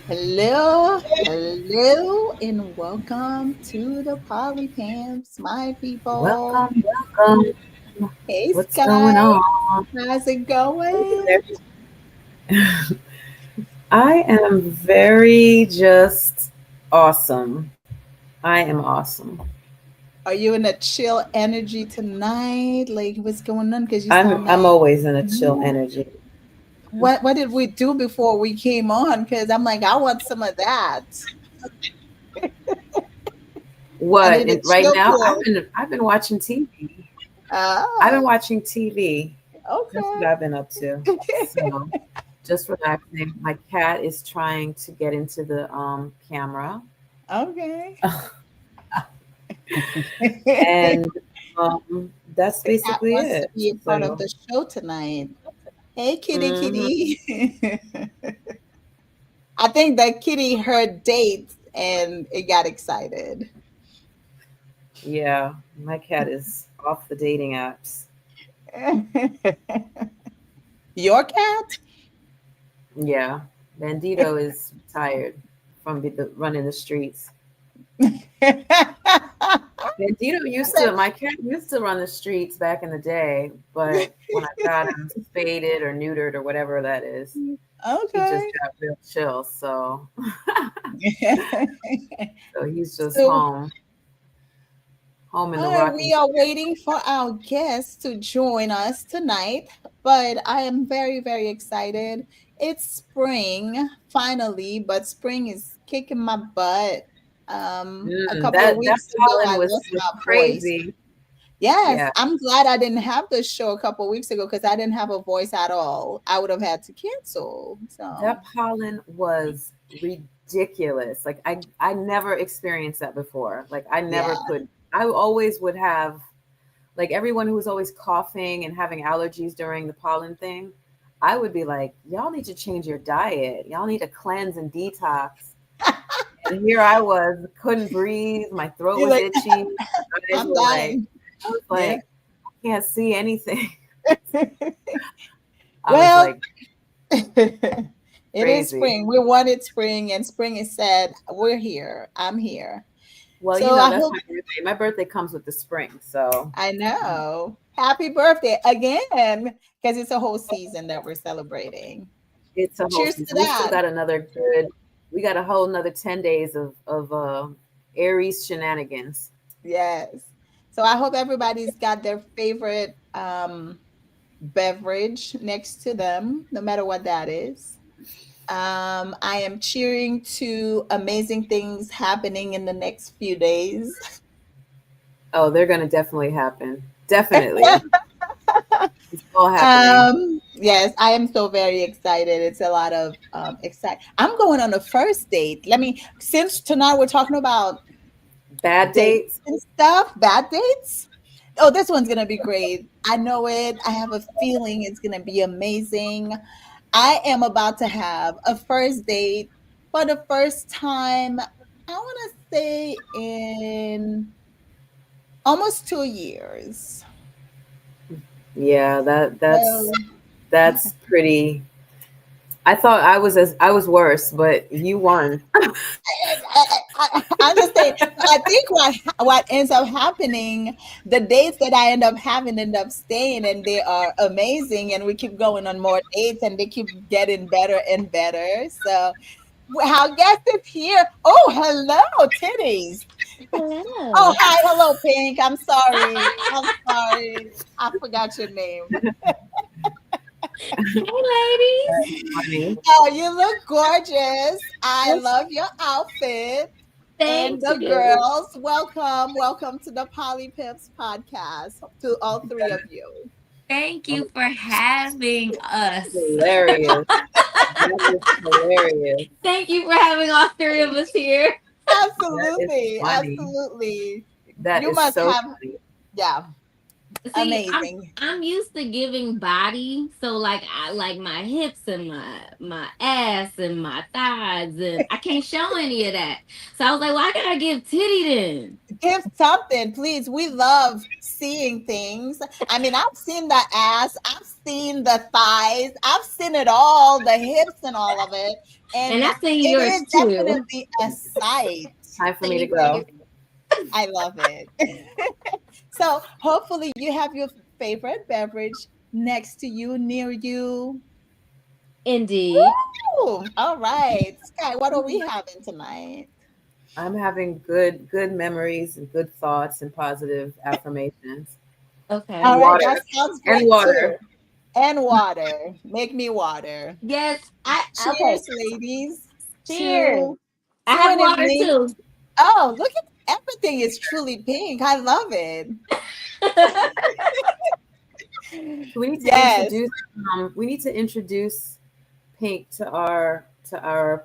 Hello, hello, and welcome to the Polypamps, my people. Welcome, welcome. Hey, What's going Sky, on? how's it Hey going? there. I am very just awesome. I am awesome. Are you in a chill energy tonight? Like, what's going on? Because you I'm sound I'm like, always in a chill yeah. energy. What did we do before we came on? Because I'm like, I want some of that. I What? need a And right chill now, I've pill. been I've been watching TV. I've been Ah, watching TV. That's what okay. I've been up to. So just relaxing. My cat is trying to get into the camera, Okay. and that's The cat basically wants to it. be a part of So. the show tonight. Hey, kitty, Mhm. kitty. I think that kitty heard dates and it got excited. Yeah, my cat is off the dating apps. Your cat? Yeah, Bandito is tired from running the streets. Bandito used to, my cat used to run the streets back in the day, but when I got him spaded or neutered or whatever that is, he just Okay. got real chill. So, so he's just So, home in the all right, rocking we are chair. waiting for our guests to join us tonight, but I am very, very excited. It's spring finally, but spring is kicking my butt. A couple of That weeks ago, pollen I lost was my voice. crazy. Yes, Yeah, I'm glad I didn't have the show a couple of weeks ago because I didn't have a voice at all. I would have had to cancel. So, that pollen was ridiculous. Like I never experienced that before. Like I never yeah. could. I always would have like everyone who was always coughing and having allergies during the pollen thing. I would be like, y'all need to change your diet. Y'all need to cleanse and detox. And here I was, couldn't breathe. My throat You're was like, itchy. My eyes I'm were like, dying. I was Yeah. like, I can't see anything. I was Well, like it is crazy. spring. We wanted spring, and spring is said, we're here. I'm here. Well, So I that's hope my birthday. My birthday comes with the spring, so I know. Happy birthday again, because it's a whole season that we're celebrating. it's a whole Cheers to season. We still that. got another good. We got a whole another 10 days of Aries shenanigans. Yes. So I hope everybody's got their favorite beverage next to them, no matter what that is. I am cheering to amazing things happening in the next few days. Oh, they're gonna definitely happen. Definitely, it's all happening. Yes, I am so very excited. It's a lot of I'm going on a first date. Since tonight we're talking about Bad dates dates. and stuff, bad dates. Oh, this one's gonna be great. I know it. I have a feeling it's gonna be amazing. I am about to have a first date for the first time, I want to say in almost 2 years. Yeah, So, that's pretty. I thought I was worse, but you won. I'm just saying. So I think what ends up happening, the dates that I end up having end up staying, and they are amazing, and we keep going on more dates, and they keep getting better and better. So our guest is here. Oh, hello, titties. Oh, Hello. hi, hello, Pink. I'm sorry. I'm sorry. I forgot your name. Hey, ladies. Funny. Oh, you look gorgeous. I love your outfit. And Thank the you. girls, welcome to the Polly Pips podcast to all three of you. Thank you Oh, for having us. hilarious. That is hilarious. Thank you for having all three of us here. That is Absolutely, funny. absolutely. That You is must so have, funny. yeah. See, Amazing. I'm used to giving body, so like I like my hips and my ass and my thighs, and I can't show any of that. So I was like, why can't I give titty then? Give something, please. We love seeing things. I mean, I've seen the ass, I've seen the thighs, I've seen it all, the hips and all of it. And And I seen it yours is too. definitely a sight. Time for me to Thank you. go. I love it. So hopefully you have your favorite beverage next to you, near you. Indeed. Woo! All right. Sky, what are we having tonight? I'm having good memories and good thoughts and positive affirmations Okay. All and right, water that sounds and great too. water. And water. Make me water. Yes. I okay. Cheers, ladies. Cheers. Two, I two have and it water blink. too. Oh, look at everything is truly pink. I love it. We need to Yes. introduce we need to introduce Pink to our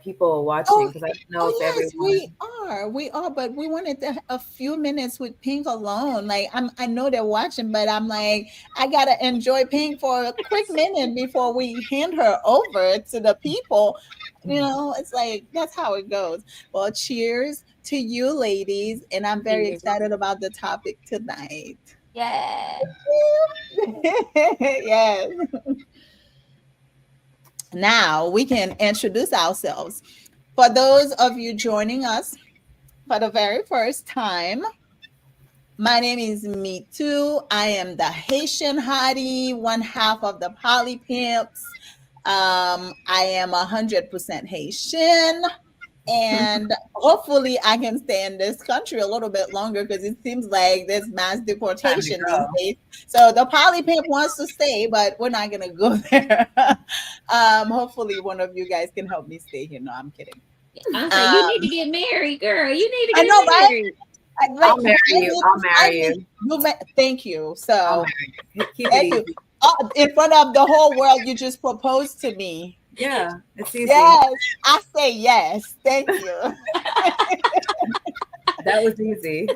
people watching Oh, because I don't know oh if yes, we everyone. are. We are, but we wanted to, a few minutes with Pink alone. Like I know they're watching, but I'm like, I gotta enjoy Pink for a quick minute before we hand her over to the people. You know, it's like that's how it goes. Well, cheers to you ladies, and I'm very Cheers. excited about the topic tonight. Yeah. Yes. Now we can introduce ourselves. For those of you joining us for the very first time, my name is Me Too. I am the Haitian hottie, one half of the Poly Pimps. I am 100% Haitian, and hopefully I can stay in this country a little bit longer because it seems like there's mass Time to deportation these go. days. So the Poly Pimp wants to stay, but we're not gonna go there. Hopefully one of you guys can help me stay here. No, I'm kidding. I'm saying you need to Um, get married, girl. You need to I get know, right? married. Like I'll marry you. I'll find marry me. you. Thank you. I'll So marry you. Keep it thank you. easy. In front of the whole world, you just proposed to me. Yeah, it's easy. Yes, I say yes. Thank you. That was easy.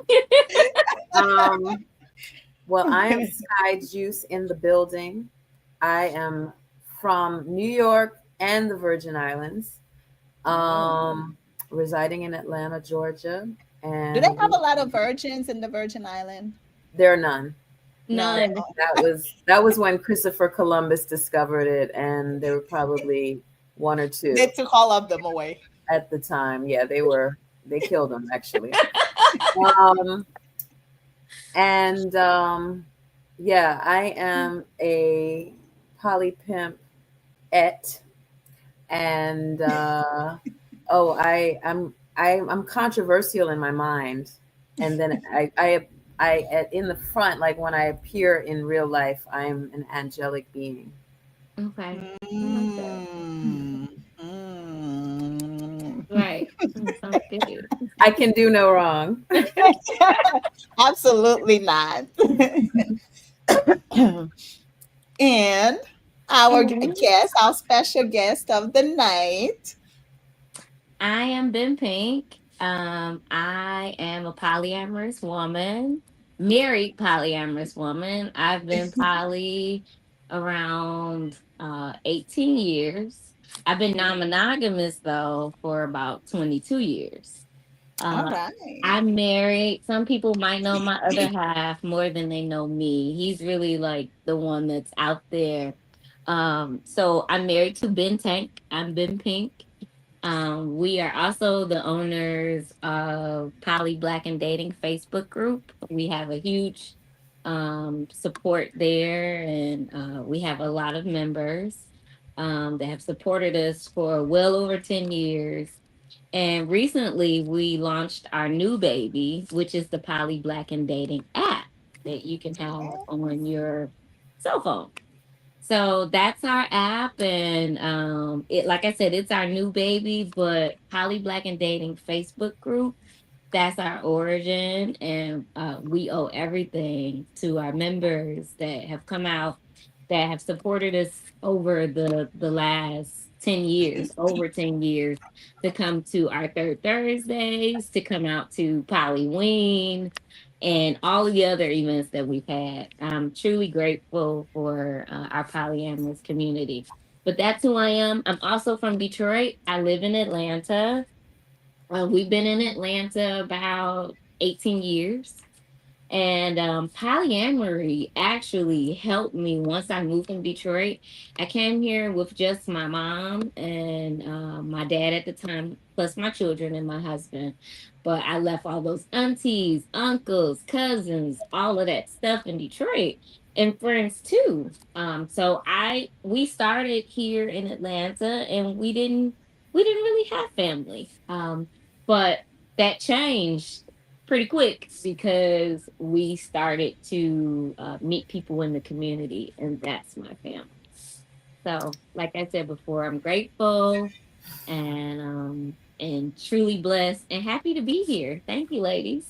Um, well, I am Sky Juice in the building. I am from New York and the Virgin Islands, Oh. residing in Atlanta, Georgia, Do they and have a lot of virgins in the Virgin Island? there are none. None. None. That was when Christopher Columbus discovered it, and there were probably one or They two took all of them away. at the time. Yeah, they killed him actually. Um, and yeah, I am a poly pimp et, and oh, I'm controversial in my mind, and then in the front, like when I appear in real life, I'm an angelic being. Okay. I like that. Mm. Mm. Right. That sounds good. I can do no wrong. Absolutely not. And our And guest, our special guest of the night. I am Ben Pink. I am a polyamorous woman, married polyamorous woman. I've been poly around 18 years. I've been non-monogamous though for about 22 years. All Uh, right. I'm married. Some people might know my other half more than they know me. He's really like the one that's out there. So I'm married to Ben Tank. I'm Ben Pink. We are also the owners of Poly Black and Dating Facebook group. We have a huge support there, and we have a lot of members that have supported us for well over 10 years. And recently, we launched our new baby, which is the Poly Black and Dating app that you can have on your cell phone. So that's our app, and it like I said, it's our new baby. But Poly Black and Dating Facebook group, that's our origin, and we owe everything to our members that have come out, that have supported us over the last 10 years, over 10 years, to come to our third Thursdays, to come out to Polyween, and all of the other events that we've had. I'm truly grateful for our polyamorous community. But that's who I am. I'm also from Detroit. I live in Atlanta. We've been in Atlanta about 18 years. And polyamory actually helped me once I moved from Detroit. I came here with just my mom and my dad at the time, plus my children and my husband. But I left all those aunties, uncles, cousins, all of that stuff in Detroit, and friends too. So I we started here in Atlanta, and we didn't really have family. But that changed pretty quick because we started to meet people in the community, and that's my family. So, like I said before, I'm grateful and truly blessed and happy to be here. Thank you, ladies.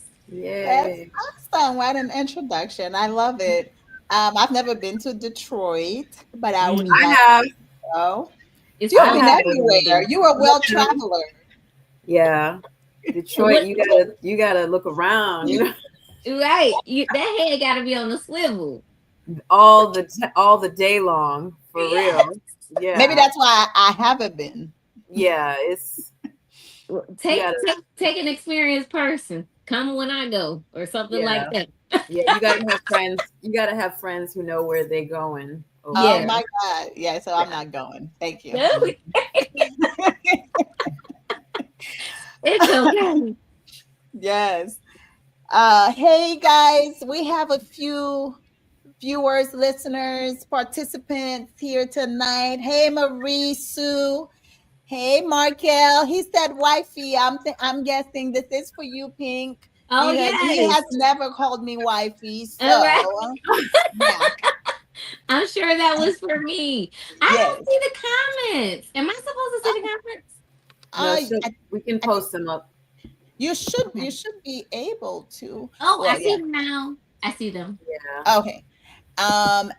That's Yay. awesome. What an introduction. I love it. I've never been to Detroit, but I would Mm, I like have. to go. it's You've I been have. everywhere. fascinating. You're a world Yeah. traveler. Yeah. Detroit, What you gotta look around, right? That head got to be on the swivel. all the day long, for Yeah. real. Maybe Yeah. that's why I haven't been. Yeah, it's Well, you Take gotta take take an experienced person. Come when I go, or something like yeah. that. Yeah, you gotta have friends. You gotta have friends who know where they're going over Oh Yeah. there. my God. Yeah, so I'm Yeah. not going. Thank you. No, it's okay. Yes. Hey guys, we have a few viewers, listeners, participants here tonight. Hey Marie Sue. Hey Markel. He said wifey. I'm guessing this is for you, Pink, Oh because he yes. has never called me wifey. All right. So yeah, I'm sure that was for me. I don't yes. see the comments. Am I supposed to see the comments? No, Uh, so I, we can I think post them up. you Okay. should be able to. Oh, I Well, see yeah. them now. I see them. Yeah. Okay.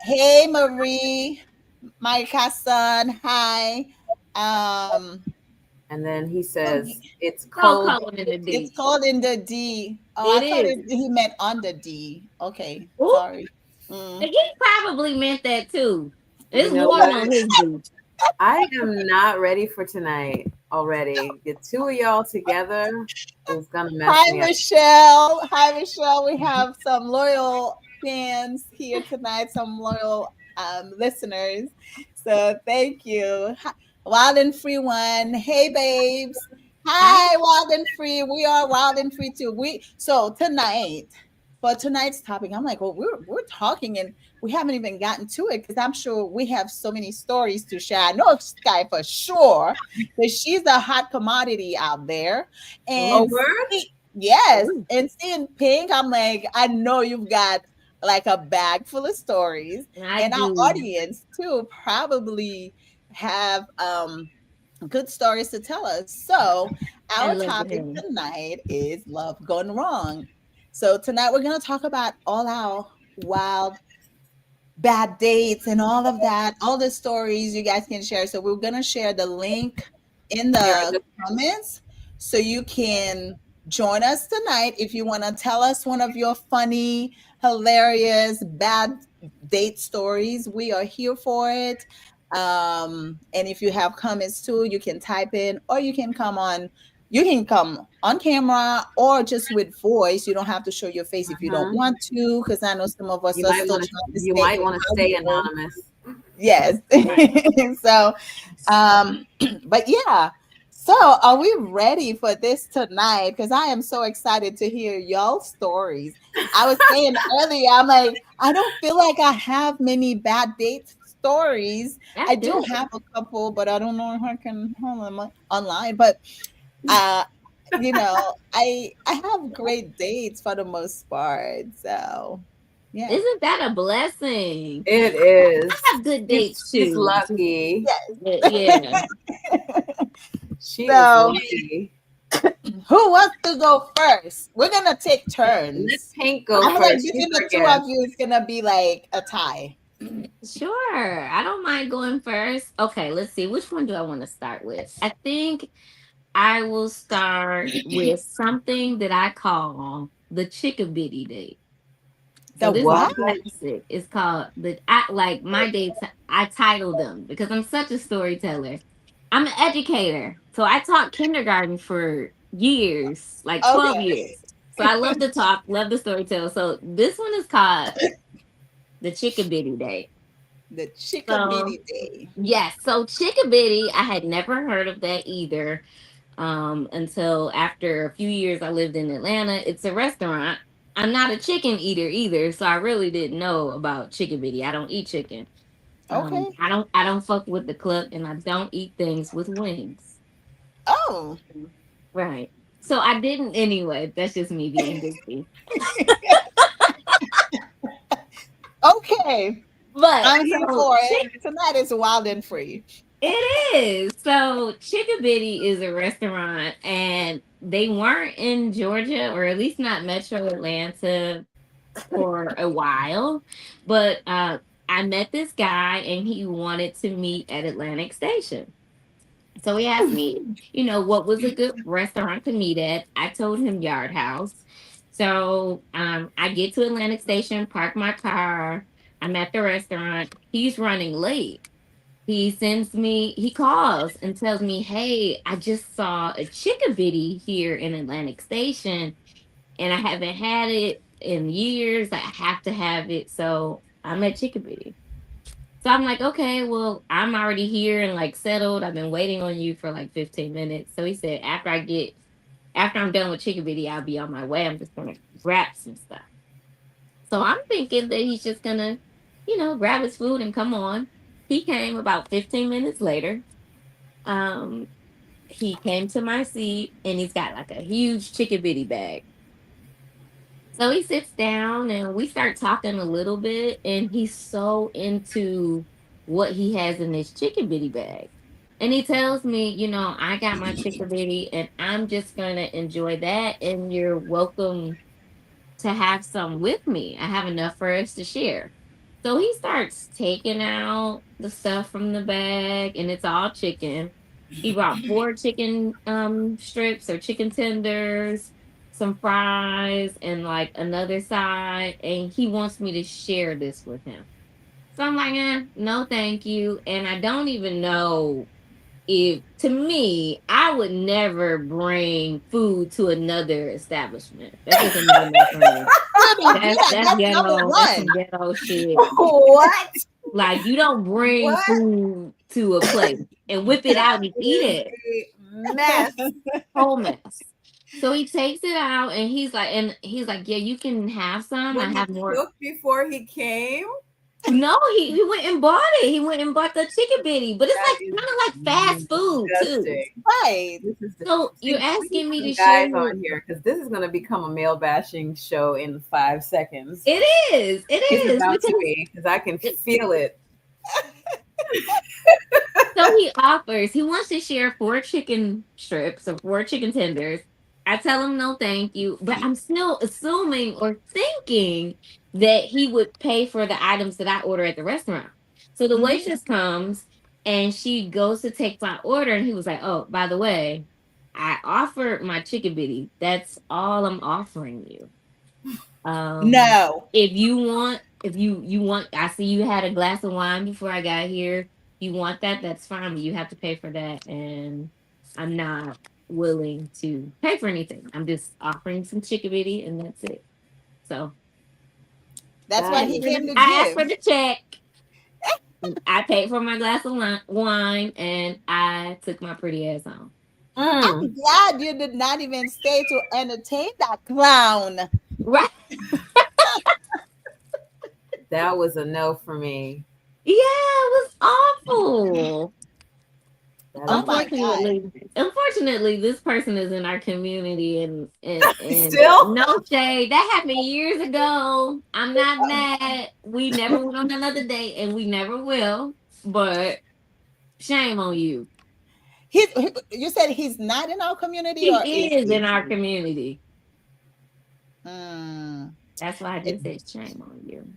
Hey Marie, my cousin. Hi. Um, And then he oh, says it's No cold. color in the it's D. called in the D. Oh, I It thought is. he meant on the D. Okay, Ooh, sorry. Mm. he probably meant that too. You It's know warm what? on his D. I am not ready for tonight already. The two of y'all together is gonna mess Hi, me up. Michelle. Hi, Michelle. We have some loyal fans here tonight, some loyal listeners. So thank you. Hi, Wild and Free one. Hey, babes. Hi. Hi, Wild and Free. We are Wild and Free too. So tonight, for tonight's topic, I'm like, well, we're talking and we haven't even gotten to it because I'm sure we have so many stories to share. I know Sky for sure that she's a hot commodity out there. Oh, And Ooh, word? yes, ooh, and seeing Pink, I'm like, I know you've got like a bag full of stories, I and our do. audience too probably have good stories to tell us. So, I our love topic him. tonight is love gone wrong. So, tonight we're going to talk about all our wild bad dates and all of that, all the stories you guys can share. So we're gonna share the link in Here, I the just comments so you can join us tonight if you want to tell us one of your funny, hilarious, bad date stories. We are here for it. And if you have comments too, you can type in or you can come on camera or just with voice. You don't have to show your face if you don't mhm. want to, because I know some of us You are might still want to trying to you stay might want to stay incognito. anonymous. Yes. Right. So, but yeah. So, are we ready for this tonight? Because I am so excited to hear y'all stories. I was saying earlier, I'm like, I don't feel like I have many bad date stories. I That's do good. have a couple, but I don't know if I can hold them online. But uh, I have great dates for the most part. So, yeah. Isn't that a blessing? It I is. have good She's dates she's too. lucky. Yeah. She is So, lucky. who wants to go first? We're gonna take Let turns. Pink go I'm like first. She's between the our two of guest. you, it's gonna be like a tie. Sure. I don't mind going first. Okay, let's see. Which one do I want to start with? I think I will start with something that I call the Chickabiddy date. The So this is what? What? classic. It's called the I like my dates. I titled them because I'm such a storyteller. I'm an educator, so I taught kindergarten for years, like 12 years. Okay. So I love to talk, love the storytell. So this one is called the Chickabiddy Day. The So Chickabiddy Day. yes, so Chickabiddy, I had never heard of that either until after a few years I lived in Atlanta. It's a restaurant. I'm not a chicken eater either, so I really didn't know about Chickabiddy. I don't eat chicken. Okay. I don't fuck with the cluck, and I don't eat things with wings. Oh. Right. So I didn't anyway. That's just me being goofy. Okay. But I'm here so for it. Tonight is wild and free. it is. So Chickabiddy is a restaurant, and they weren't in Georgia, or at least not Metro Atlanta, for a while. But I met this guy, and he wanted to meet at Atlantic Station. So he asked me, what was a good restaurant to meet at. I told him Yard House. So I get to Atlantic Station, park my car. I'm at the restaurant. He's running late. He calls and tells me, hey, I just saw a chickabiddy here in Atlantic Station and I haven't had it in years. I have to have it. So I'm at Chickabiddy. So I'm like, okay, well, I'm already here and like settled. I've been waiting on you for like 15 minutes. So he said, after I'm done with Chickabiddy, I'll be on my way. I'm just gonna grab some stuff. So I'm thinking that he's just gonna, grab his food and come on. He came about 15 minutes later. Um, he came to my seat and he's got like a huge Chickabiddy bag. So he sits down and we start talking a little bit, and he's so into what he has in this chicken bitty bag. And he tells me, I got my chicken bitty and I'm just going to enjoy that. And you're welcome to have some with me. I have enough for us to share. So he starts taking out the stuff from the bag, and it's all chicken. He brought four chicken strips or chicken tenders, some fries, and like another side. And he wants me to share this with him. So I'm like, no, thank you. And I don't even know if to me, I would never bring food to another establishment. That's just a no no for me. Yeah, That's that's number ghetto. That's one. some ghetto shit. What? Like you don't bring What? food to a place and whip it That out and eat is it. a mess. Whole mess. So he takes it out and he's like, yeah, you can have some. I Was have it more. cooked before he came? No, he went and bought it. He went and bought the chicken bitty, but it's That like is kind of like fast food too. disgusting. Right. This is So you're see, we need asking me some to share. guys on here because this is going to become a male bashing show in 5 seconds. It is. It It's is about to because be because I can feel it. so he wants to share four chicken strips or four chicken tenders. I tell him no, thank you, but I'm still assuming or thinking that he would pay for the items that I order at the restaurant. So the Mhm. waitress comes and she goes to take my order, and he was like, "Oh, by the way, I offered my chicken bitty. That's all I'm offering you. Um, No. if you want, I see you had a glass of wine before I got here. You want that? That's fine. But you have to pay for that, and I'm not willing to pay for anything. I'm just offering some chickabiddy, and that's it. So That's I what That asked he is for came the, to I asked give. for the check. I paid for my glass of wine, and I took my pretty ass home. mm, I'm glad you did not even stay to entertain that clown. Right? that was a no for me. Yeah, it was awful. That Oh is my God. Unfortunately, this person is in our community, and still. no shade. That happened years ago. I'm not mad. We never went on another date, and we never will. But shame on you. You said he's not in our community, or He is is in he? our community. Hmm. That's why I It- just said shame on you.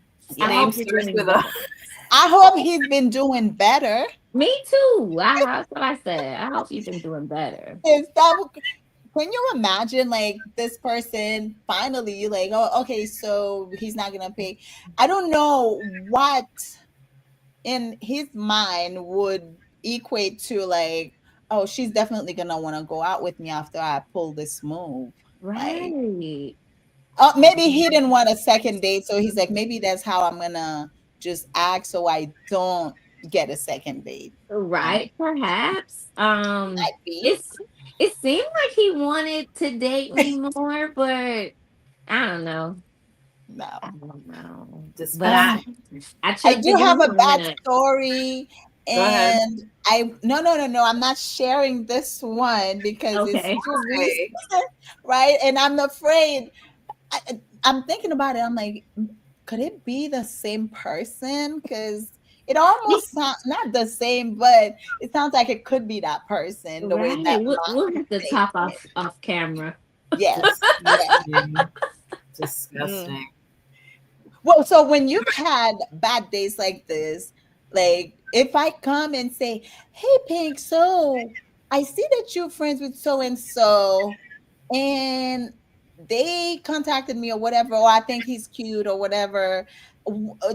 I yeah. Name hope you're starts doing with a. better. I hope he's been doing better. Me too. That's what I said. I hope you've been doing better. Is that can you imagine like this person finally like, oh, okay, so he's not gonna pay. I don't know what in his mind would equate to like, oh, she's definitely gonna want to go out with me after I pull this move. Like, Right. maybe he didn't want a second date, so he's like, maybe that's how I'm gonna just act so I don't get a second date. Um, Right, perhaps. might be. It's it seemed like he wanted to date me more, but I don't know. I No. don't know. But Uh, Disgusting. I I checked do the have group a on bad that. story, Go ahead. and I no, I'm not sharing this one because it's Okay. too recent, Wait. right? And I'm afraid. I'm thinking about it. I'm like, could it be the same person? Because it almost sounds not the same, but it sounds like it could be that person. The way Right. that We'll mom have to saying talk it. off camera. Yes, yes. Disgusting. Mm. Disgusting. Well, so when you've had bad days like this, like if I come and say, "Hey, Pink, so I see that you're friends with so and so, and they contacted me or whatever, or I think he's cute or whatever. w- uh,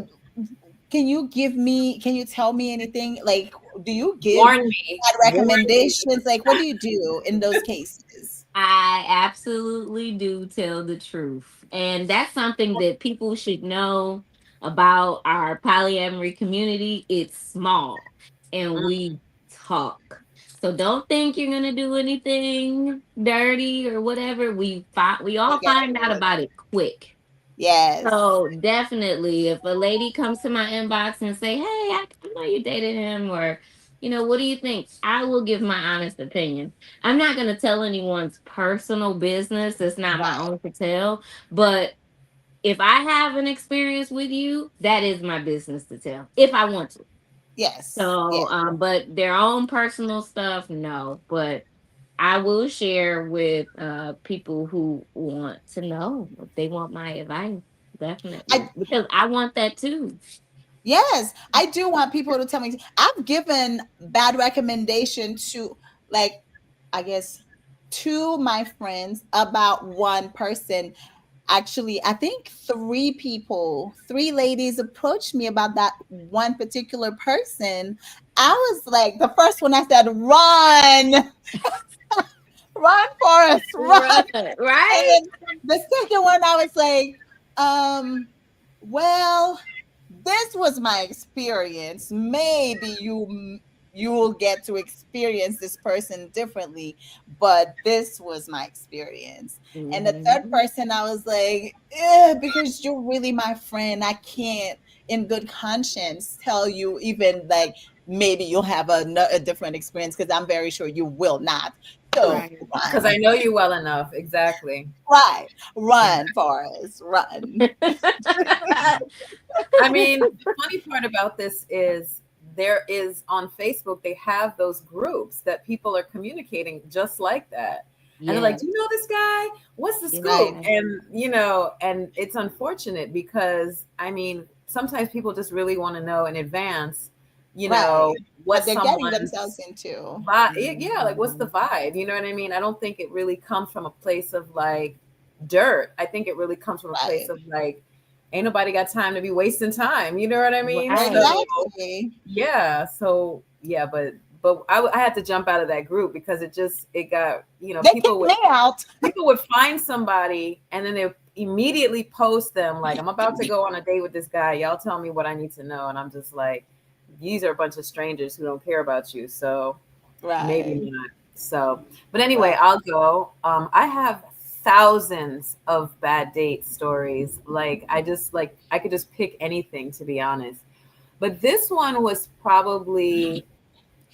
Can you give me? Can you tell me anything? Like, do you give Warn me. bad Warn me. recommendations? Like, what do you do in those cases? I absolutely do tell the truth. And that's something that people should know about our polyamory community. It's small and Mm, we talk. So don't think you're going to do anything dirty or whatever. We all Forget find out it. about it quick. Yes, So definitely, if a lady comes to my inbox and say, "Hey, I know you dated him," or "What do you think?" I will give my honest opinion. I'm not going to tell anyone's personal business. It's not my right. own to tell. But if I have an experience with you, that is my business to tell if I want to. Yes, So, yes. but their own personal stuff, no. But I will share with people who want to know if they want my advice. I Definitely. Because I want that too. Yes, I do want people to tell me. I've given bad recommendation to, like, I guess, to my friends about one person. Actually, I think three people, three ladies approached me about that one particular person. I was like, the first one I said, run, run, Forrest, run. Right. And Right? then the second one, I was like, um, well, this was my experience. Maybe you'll get to experience this person differently, but this was my experience. And the third Mhm. person, I was like, eh, because you're really my friend, I can't, in good conscience, tell you even like maybe you'll have a different experience because I'm very sure you will not. So Right. because I run. know you well enough. Exactly. Right. Run, Exactly. Forrest, run. I mean, the funny part about this is there is on Facebook, they have those groups that people are communicating just like that. And they're like, Yeah. "Do you know this guy? What's the scoop?" Right. Yeah. And it's unfortunate because I mean, sometimes people just really want to know in advance, you Right. know, what What they're getting themselves someone's into. vibe, yeah, like what's the Mhm. vibe? You know what I mean? I don't think it really comes from a place of like dirt. I think it really comes from a place Right. of like, ain't nobody got time to be wasting time. You know what I mean? So Right. Exactly. yeah, so yeah, but I had to jump out of that group because it got They kicked me out. people would find somebody and then they immediately post them like, I'm about to go on a date with this guy. Y'all tell me what I need to know, and I'm just like, these are a bunch of strangers who don't care about you. So maybe Right. not. So, but anyway, Right. I'll go. I have thousands of bad date stories. Like I could just pick anything to be honest. But this one was probably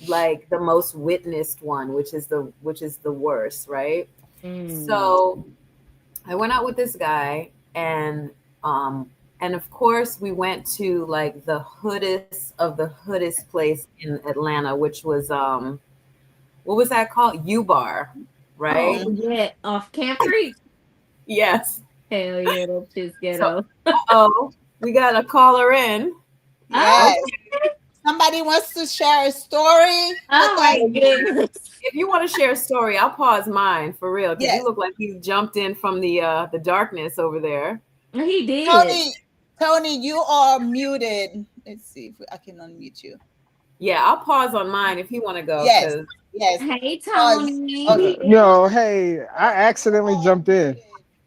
like the most witnessed one, which is the worst, right? Mm. So I went out with this guy um and of course we went to like the hoodest of the hoodest place in Atlanta, which was what was that called? U Bar, Oh right? Mhm. yeah. Off Camp Creek. Yes. Hell yeah, that's just So ghetto. uh-oh, we got a caller in. Oh, Yes. Okay. Somebody wants to share a story with Oh us? my goodness. If you want to share a story, I'll pause mine for real because you Yes. look like you jumped in from the darkness over there. He did. Tony, Tony, you are muted. Let's see if I can unmute you. Yeah, I'll pause on mine if you want to go Yes, because yes. Hey, Pause. Tony. Okay. Yo, hey, I accidentally jumped in.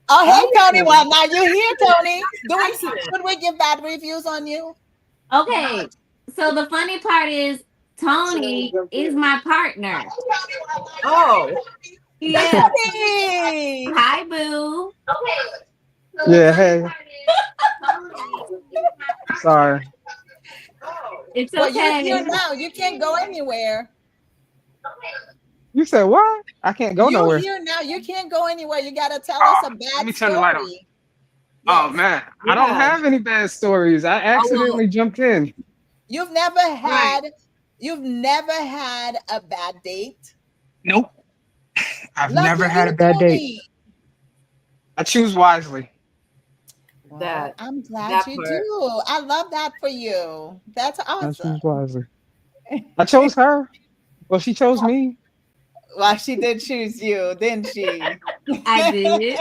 Oh, hey, Tony. oh, Well, now you're here, Tony. Do we accident. should we give bad reviews on you? Okay. So the funny part is Accidentally Tony jumped is in. my partner. Oh, Yeah. Tony. Hi, boo. So the Yeah, funny hey, part is Tony is my partner. sorry. It's Well, you're here okay. now. You can't go anywhere. You said what? I can't go You're nowhere. here now. You can't go anywhere. You gotta tell us Oh, a let bad me turn the light on. story. Oh Yes. man, I don't yeah. have any bad stories. I Oh well. accidentally jumped in. You've never Right. had you've never had a bad date. Nope, I've Lucky never had a you, bad date. Tony. I choose wisely. Well, That I'm glad that you part. do. I love that for you. That's I awesome. choose wisely. I chose her. Well, she chose me. Well, she did choose you, didn't she? I did.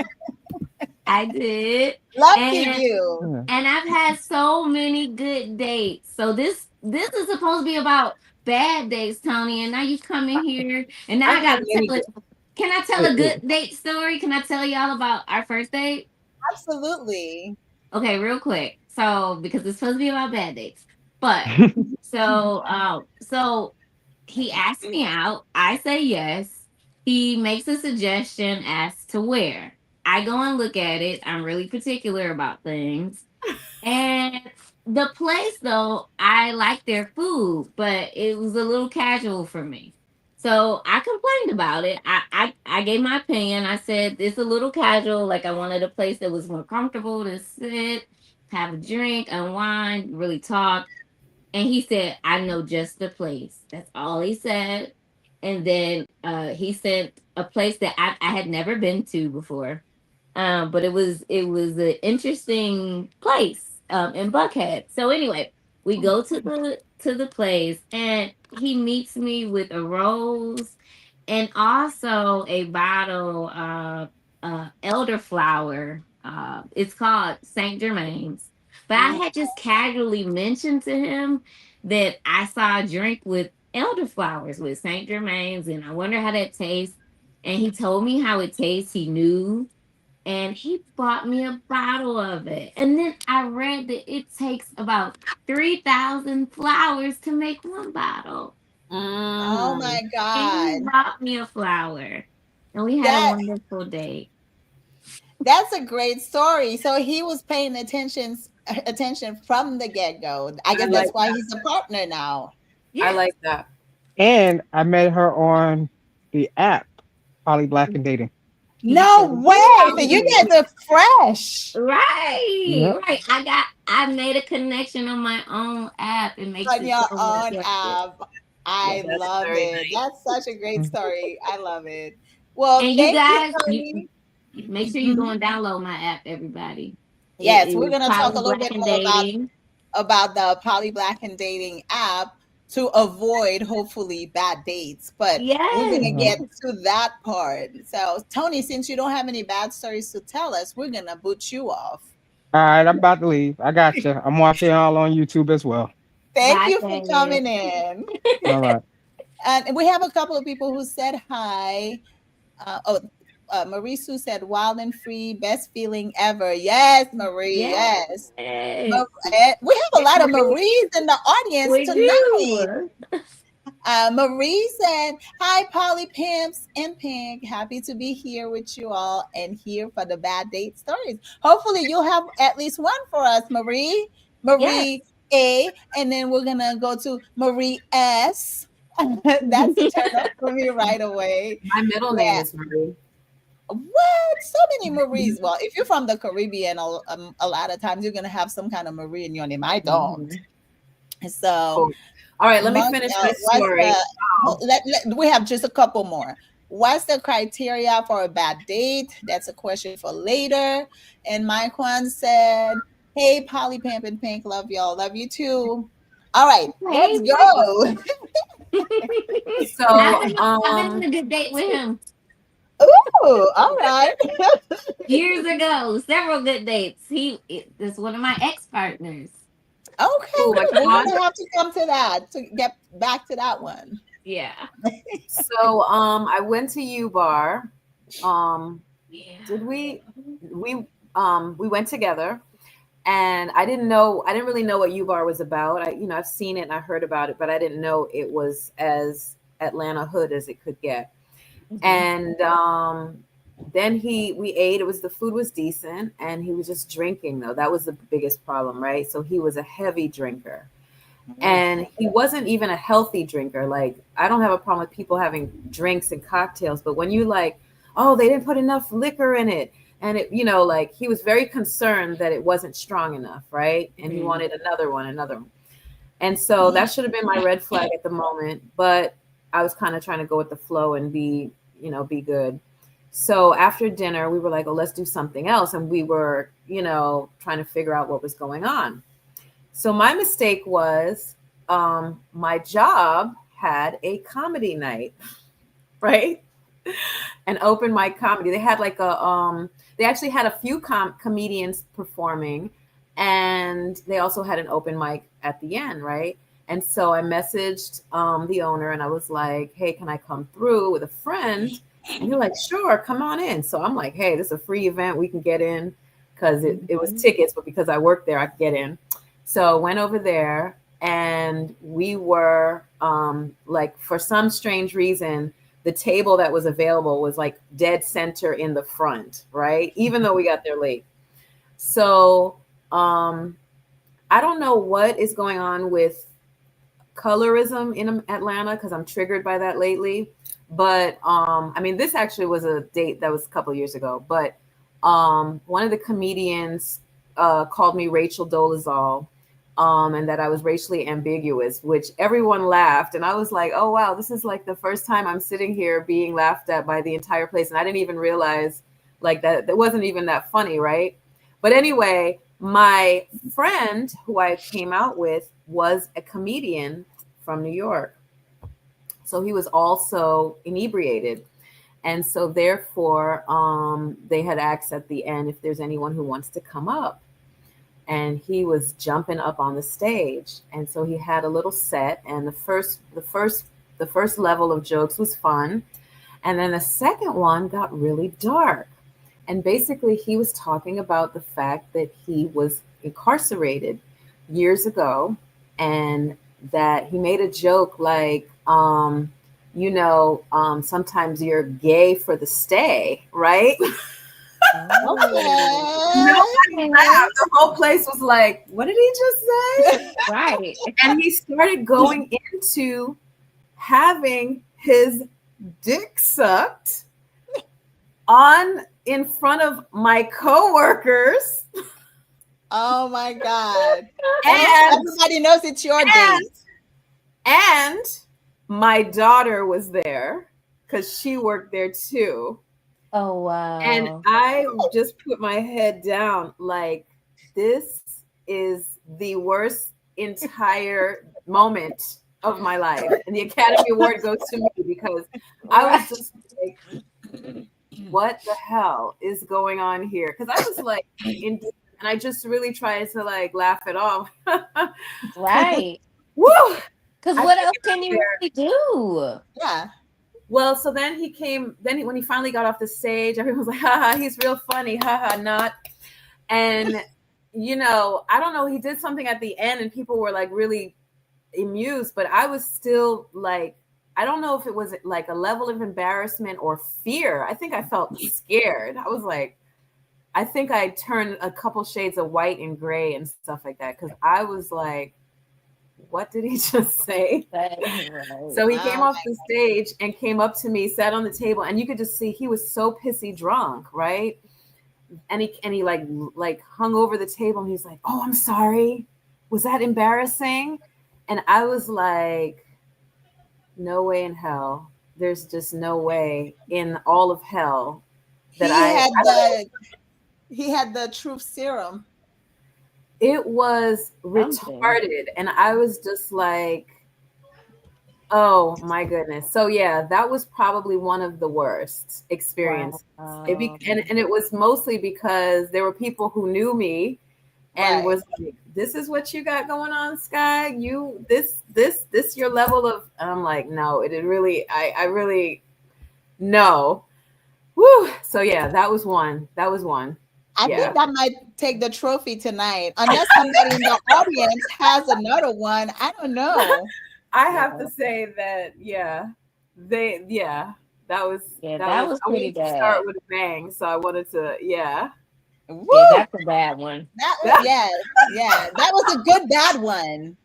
I did. Lucky And you. Yeah. and I've had so many good dates. So this is supposed to be about bad dates, Tony. And now you come in here, and now I've I had gotta many tell it. Can I tell a Hey, good date story? Can I tell y'all about our first date? Absolutely. Okay, real quick. So because it's supposed to be about bad dates, but hey. so he asked me out. I say yes. He makes a suggestion as to where. I go and look at it. I'm really particular about things. And the place though, I like their food, but it was a little casual for me. So I complained about it. I gave my opinion. I said it's a little casual. Like I wanted a place that was more comfortable to sit, have a drink, unwind, really talk. And he said, I know just the place. That's all he said. And then he sent a place that I had never been to before. But it was an interesting place in Buckhead. So anyway, we go to the place and he meets me with a rose and also a bottle of elderflower. It's called Saint Germain's. But I Mm, had just casually mentioned to him that I saw a drink with elderflowers with Saint Germain's, and I wonder how that tastes. And he told me how it tastes. He knew, and he bought me a bottle of it. And then I read that it takes about 3,000 flowers to make one bottle. Oh mm. my And he God. bought me a flower. And we had a That wonderful date. that's a great story. So he was paying attention from the get-go. I I guess that's like why he's a partner now. I Yes. like that. And I met her on the app, Poly Black and Dating. He No sure way. So you did. guys are fresh. Right. Yep. Right. I made a connection on my own app. It makes On it your so much own better. app. Yeah. I That's love very it. nice. That's such a great Mm. story. I love it. Well, And you thank you, guys, Tony. make sure you go Mhm. and download my app, everybody. It Yes, we're is going to talk Poly a little Black bit and more Dating. about the Poly Black and Dating app to avoid hopefully bad dates. But we're going Yes. to Uh, get Yes. to that part. So, Tony, since you don't have any bad stories to tell us, we're going to boot you off. all right, I'm about to leave. I got you. I'm watching y'all on YouTube as well. Thank Bye, you for Daniel. coming in. All right. And we have a couple of people who said hi. Oh, Marie Sue said, wild and free, best feeling ever. Yes, Marie. Yes. Yes. We have a lot of Maries in the audience We tonight. do. Marie said, hi, Polly Pimps and Pink. Happy to be here with you all and here for the bad date stories. Hopefully, you'll have at least one for us, Marie. Yes. Marie A. And then we're going to go to Marie S. That's a turn up for me right away. My middle name Yeah. is Marie. What? So many Maries. Well, if you're from the Caribbean, a lot of times you're going to have some kind of Marie in your name. I don't. Mhm. So, Cool. All right, let me Mark, finish this what's story. the oh, Oh, we have just a couple more. What's the criteria for a bad date? That's a question for later. And Mike Juan said, hey, Polly Pimp and Pink, love y'all. Love you too. All right, let's Hey, go. So, I've been on a good date with him Ooh, all right. years ago. Several good dates. Is one of my ex partners. Okay, ooh, like we're Vaughn. gonna have to come to that to get back to that one. Yeah. So, I went to U Bar. Um, Yeah. did we went together, and I didn't really know what U Bar was about. I've seen it and I heard about it, but I didn't know it was as Atlanta hood as it could get. Mhm. And then we ate. The food was decent, and he was just drinking though. That was the biggest problem, right? So he was a heavy drinker, Ooh. and he wasn't even a healthy drinker. Like, I don't have a problem with people having drinks and cocktails, but when you like, oh, they didn't put enough liquor in it, and like, he was very concerned that it wasn't strong enough, right? And he Mhm. wanted another one. And so that should have been my red flag at the moment, but I was kind of trying to go with the flow and be good. So after dinner, we were like, oh, let's do something else. And we were, trying to figure out what was going on. So my mistake was, my job had a comedy night, right? An open mic comedy. They had like they actually had a few comedians performing, and they also had an open mic at the end, right? And so I messaged the owner and I was like, hey, can I come through with a friend? And they're like, sure, come on in. So I'm like, hey, this is a free event. We can get in because it was Mhm. tickets, but because I worked there, I could get in. So went over there, and we were like, for some strange reason, the table that was available was like dead center in the front, right? Even though we got there late. So um, I don't know what is going on with colorism in Atlanta, because I'm triggered by that lately. But I mean, this actually was a date that was a couple years ago. But one of the comedians called me Rachel Dolezal, and that I was racially ambiguous, which everyone laughed. And I was like, oh, wow, this is like the first time I'm sitting here being laughed at by the entire place. And I didn't even realize like that wasn't even that funny, right? But anyway, my friend who I came out with was a comedian from New York. So he was also inebriated. And so therefore, they had asked at the end if there's anyone who wants to come up. And he was jumping up on the stage. And so he had a little set, and the first level of jokes was fun. And then the second one got really dark. And basically, he was talking about the fact that he was incarcerated years ago, and that he made a joke like, sometimes you're gay for the stay, right? Oh, Nobody Okay. laughed. The whole place was like, what did he just say? right. And he started going into having his dick sucked on in front of my coworkers, Oh my God. And and everybody knows it's your and date. and my daughter was there because she worked there too. Oh, And wow. I just put my head down like, this is the worst entire moment of my life. And the Academy Award goes to me, because I was Right. just like, what the hell is going on here? Because I was like, and I just really tried to like laugh it off. Right. Woo! Because I what took else it can out you there. really do? Yeah. Well, so then he came. When he finally got off the stage, everyone was like, "Ha ha, he's real funny, ha ha, not." And I don't know. He did something at the end, and people were like really amused, but I was still like, I don't know if it was like a level of embarrassment or fear. I think I felt scared. I was like, I think I turned a couple shades of white and gray and stuff like that, because I was like, what did he just say? But, right. So he came Oh off the stage and came up to me, sat on the table, and you could just see he was so pissy drunk, right? And he like hung over the table, and he's like, "Oh, I'm sorry. Was that embarrassing?" And I was like, "No way in hell. There's just no way in all of hell that he had I don't know." the he had the truth serum. It was Something. retarded. And I was just like, oh my goodness. So yeah, that was probably one of the worst experiences. Wow. And it was mostly because there were people who knew me and Right. was like, this is what you got going on, Sky. You this your level of, and I'm like, no, it really I really no. Woo. So yeah, that was one. That was one. I Yeah. think that might take the trophy tonight, unless somebody in the audience has another one. I don't know. I have to Yeah. say that, yeah, yeah, that was, Yeah, that was I pretty wanted to bad. start with a bang, so I wanted to, yeah. Yeah, Woo! that's a bad one. That yes, yeah, that was a good bad one.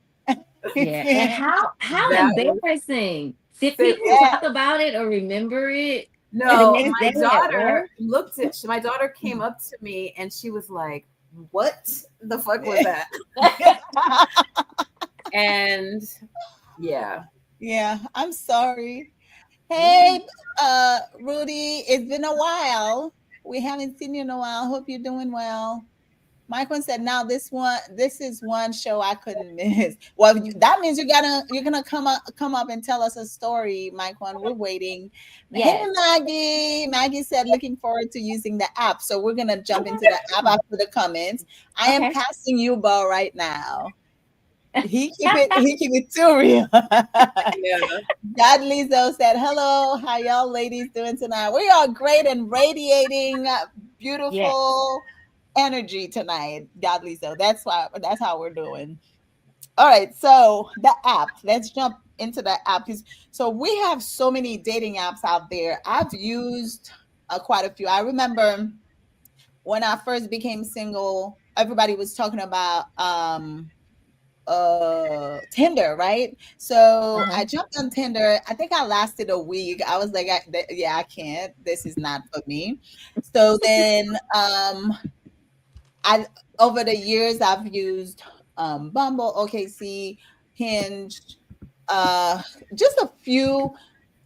Yeah. And how That was, embarrassing. Did say, people talk about it or remember it the no, next my day at daughter work? looked at, my daughter came up to me and she was like, what the fuck was that? And yeah. Yeah, I'm sorry. Yeah. Hey, Rudy, it's been a while. We haven't seen you in a while. Hope you're doing well. Michael said, "Now this is one show I couldn't miss." Well, that means you're gonna come up and tell us a story, Michael. We're waiting. Hey, Yes. Maggie. Maggie said, "Looking forward to using the app." So we're gonna jump into the app after the comments. I am Okay. passing you ball right now. He keep it too real. Yeah. God Lizzo said, "Hello, how y'all ladies doing tonight? We are great and radiating Yes. beautiful energy tonight." God Lizzo, that's how we're doing. All right, so the app. Let's jump into the app. So we have so many dating apps out there. I've used quite a few. I remember when I first became single, everybody was talking about Tinder, right? So Uh-huh. I jumped on Tinder. I think I lasted a week. I was like, yeah, I can't. This is not for me. So then I over the years I've used Bumble, OKC, Hinge, uh just a few,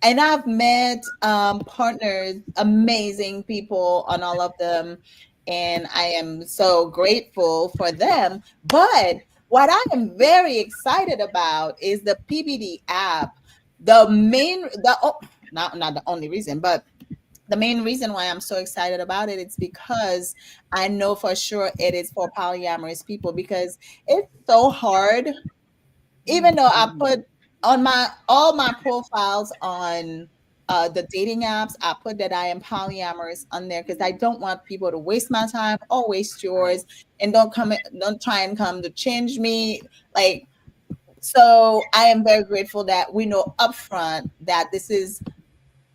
and I've met partners, amazing people on all of them, and I am so grateful for them. But what I am very excited about is the PBD app. Not the only reason, but the main reason why I'm so excited about it is because I know for sure it is for polyamorous people, because it's so hard. Even though I Mhm. put on my all my profiles on the dating apps, I put that I am polyamorous on there because I don't want people to waste my time or waste Right. yours, and don't try and come to change me. Like, so I am very grateful that we know upfront that this is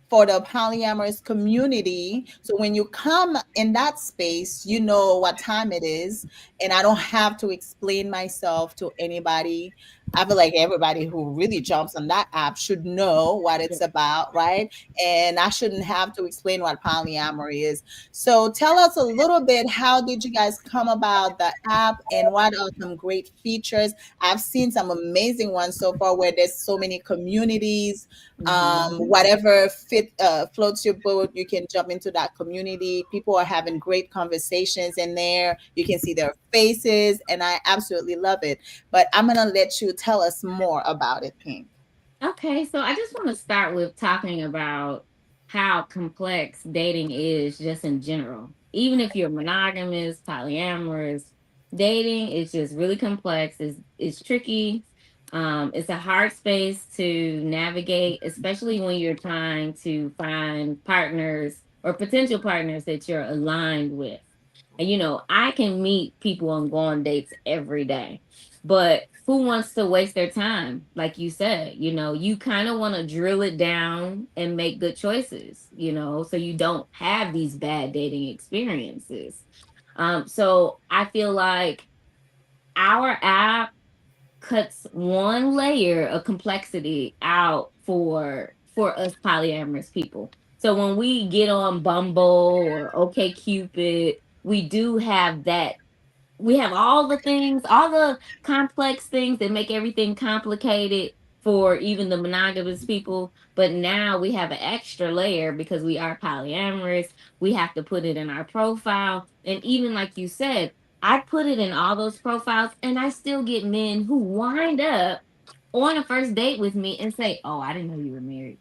for the polyamorous community. So when you come in that space, you know what time it is, and I don't have to explain myself to anybody. I feel like everybody who really jumps on that app should know what Yeah. it's about, right? And I shouldn't have to explain what polyamory is. So tell us a little bit, how did you guys come about the app and what are some great features? I've seen some amazing ones so far where there's so many communities, Hmm. whatever floats your boat, you can jump into that community. People are having great conversations in there. You can see their faces, and I absolutely love it. But I'm gonna let you tell us more about it, Pink. Okay, so I just want to start with talking about how complex dating is just in general. Even if you're monogamous, polyamorous, dating is just really complex. It's tricky. It's a hard space to navigate, especially when you're trying to find partners or potential partners that you're aligned with. And I can meet people and go on dates every day, but who wants to waste their time? Like you said, you kind of want to drill it down and make good choices, so you don't have these bad dating experiences. So I feel like our app cuts one layer of complexity out for us polyamorous people. So when we get on Bumble or OK Cupid, we have all the things, all the complex things that make everything complicated for even the monogamous people. But now we have an extra layer because we are polyamorous. We have to put it in our profile. And even like you said, I put it in all those profiles, and I still get men who wind up on a first date with me and say, "Oh, I didn't know you were married."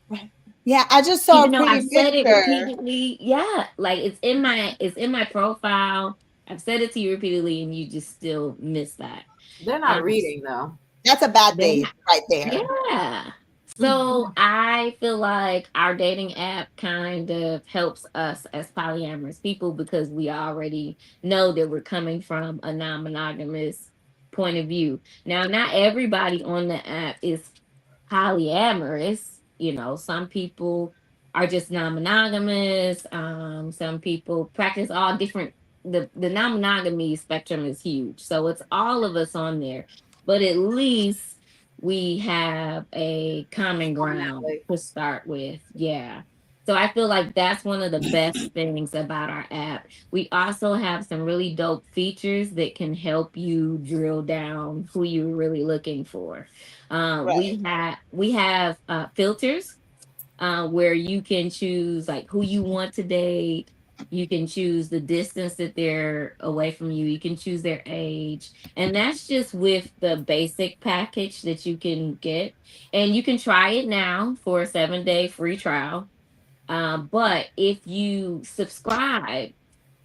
Right. Yeah, I just saw Even a though I've pretty said it picture. repeatedly, yeah, like it's in my profile. I've said it to you repeatedly, and you just still miss that. They're not Um, reading though. That's a bad they're date not, right there. yeah. So I feel like our dating app kind of helps us as polyamorous people because we already know that we're coming from a non-monogamous point of view. Now, not everybody on the app is polyamorous. Some people are just non-monogamous. Some people practice all different. The non-monogamy spectrum is huge, so it's all of us on there. But at least we have a common ground Definitely. to start with. Yeah. So I feel like that's one of the best things about our app. We also have some really dope features that can help you drill down who you're really looking for. Right. We have filters where you can choose like who you want to date. You can choose the distance that they're away from you. You can choose their age. And that's just with the basic package that you can get. And you can try it now for a 7-day free trial. But if you subscribe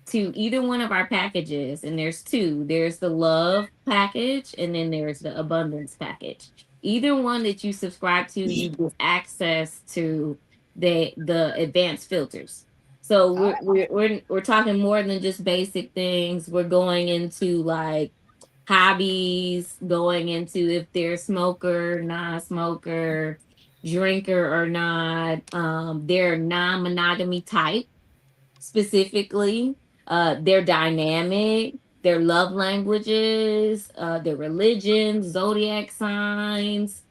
to either one of our packages, and there's two. There's the love package, and then there's the abundance package. Either one that you subscribe to, you get access to the advanced filters. So All we're talking more than just basic things. We're going into like hobbies, going into if they're smoker, non-smoker, drinker or not, their non-monogamy type specifically, their dynamic, their love languages, their religions, zodiac signs,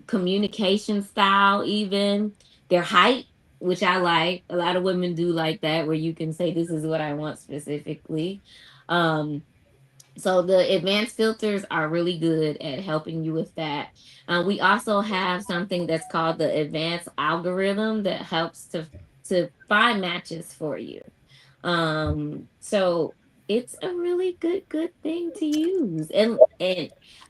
communication style, even their height, which I like. A lot of women do like that, where you can say, "This is what I want specifically." Um, so the advanced filters are really good at helping you with that. We also have something that's called the advanced algorithm that helps to find matches for you. So it's a really good thing to use. And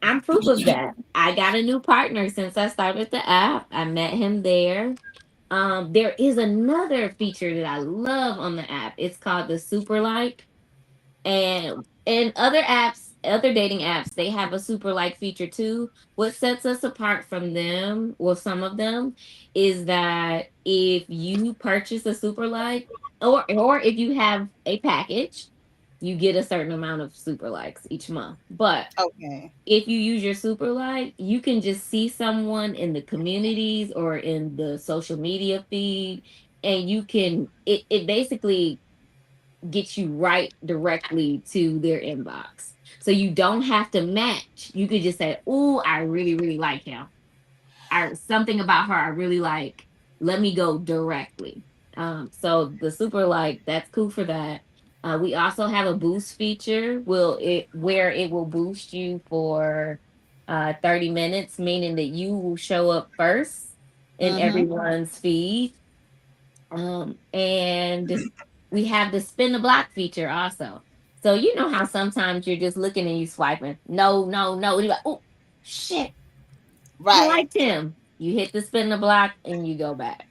I'm proof of that. I got a new partner since I started the app. I met him there. There is another feature that I love on the app. It's called the super like. And other apps, other dating apps, they have a super like feature too. What sets us apart from them, well, some of them, is that if you purchase a super like, or if you have a package, you get a certain amount of super likes each month. But okay. if you use your super like, you can just see someone in the communities or in the social media feed, and it basically get you right directly to their inbox. So you don't have to match. You could just say, "Oh, I really, really like him. Something about her I really like. Let me go directly." So the super like that's cool for that. We also have a boost feature. Will it where it will boost you for 30 minutes, meaning that you will show up first in Mm-hmm. everyone's feed. And we have the spin the block feature also. So you know how sometimes you're just looking and you swiping. No, no, no. And you're like, oh shit, I Right. liked him. You hit the spin the block and you go back.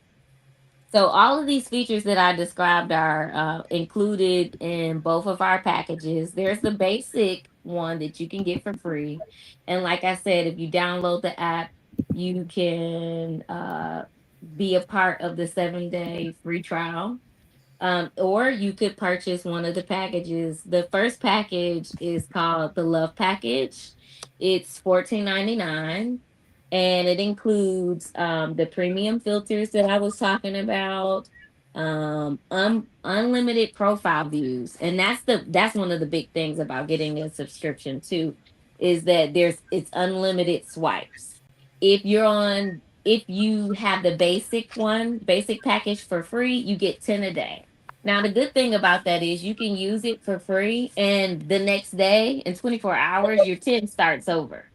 So all of these features that I described are included in both of our packages. There's the basic one that you can get for free. And like I said, if you download the app, you can be a part of the 7-day free trial. Or you could purchase one of the packages. The first package is called the Love Package. It's 14.99, and it includes the premium filters that I was talking about, unlimited profile views, and that's one of the big things about getting a subscription too, is that it's unlimited swipes. If you have the basic package for free, you get 10 a day. Now, the good thing about that is you can use it for free, and the next day, in 24 hours, your 10 starts over.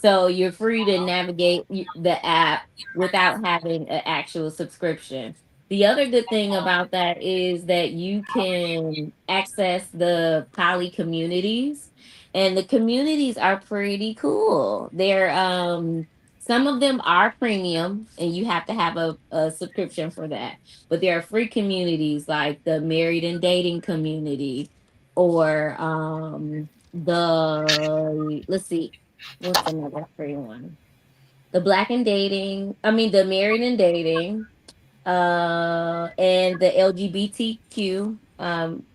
So you're free to navigate the app without having an actual subscription. The other good thing about that is that you can access the poly communities, and the communities are pretty cool. They're some of them are premium and you have to have a subscription for that. But there are free communities like the married and dating community, or the let's see, what's another free one? The black and dating, I mean the married and dating, and the LGBTQ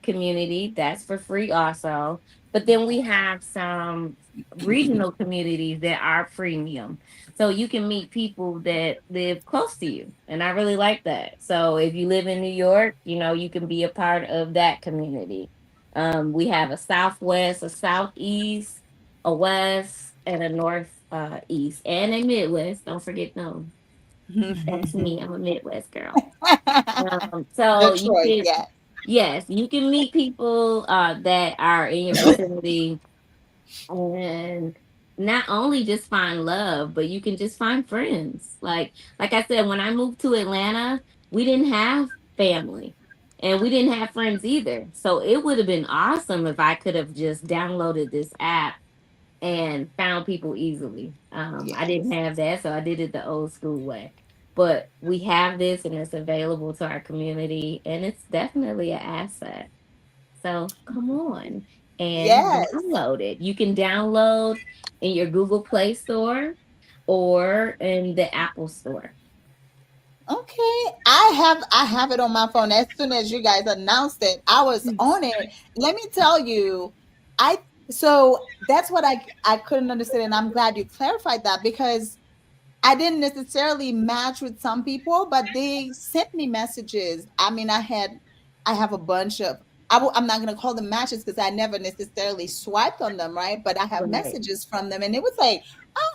community, that's for free also. But then we have some regional communities that are premium. So you can meet people that live close to you. And I really like that. So if you live in New York, you know, you can be a part of that community. We have a Southwest, a Southeast, a West, and a North East, and a Midwest. Don't forget them. That's me. I'm a Midwest girl. So you Detroit, can, yeah. yes, you can meet people that are in your vicinity, and not only just find love, but you can just find friends. Like I said, when I moved to Atlanta, we didn't have family, and we didn't have friends either. So it would have been awesome if I could have just downloaded this app and found people easily. I didn't Yes. have that, so I did it the old school way. But we have this, and it's available to our community, and it's definitely an asset. So come on and Yes. download it. You can download in your Google Play Store or in the Apple Store. Okay. I have it on my phone. As soon as you guys announced it, I was on it. Let me tell you, I so that's what I couldn't understand, and I'm glad you clarified that because I didn't necessarily match with some people, but they sent me messages. I mean, I have a bunch of I'm not gonna call them matches because I never necessarily swiped on them, right? But I have Right. messages from them, and it was like,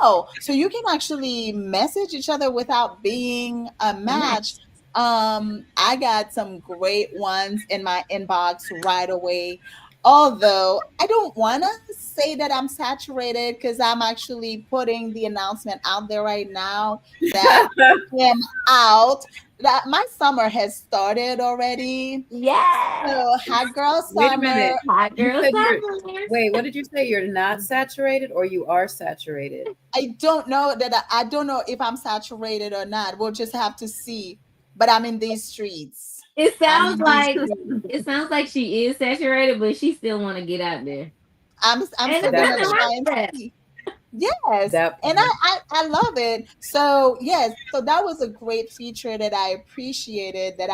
oh, so you can actually message each other without being a match. Match. I got some great ones in my inbox right away. Although I don't want to say that I'm saturated because I'm actually putting the announcement out there right now that I am out. That my summer has started already. Yes. So, hot girl Wait a summer. minute. Hot You girl said you're, summer. wait, what did you say? You're not saturated or you are saturated? I don't know that I don't know if I'm saturated or not. We'll just have to see. But I'm in these streets. It I'm sounds in these like streets. it sounds like she is saturated, but she still want to get out there, I'm and still there's That gonna nothing part. wrong try and with that. see. Yes, That and part. I love it. So yes, so that was a great feature that I appreciated that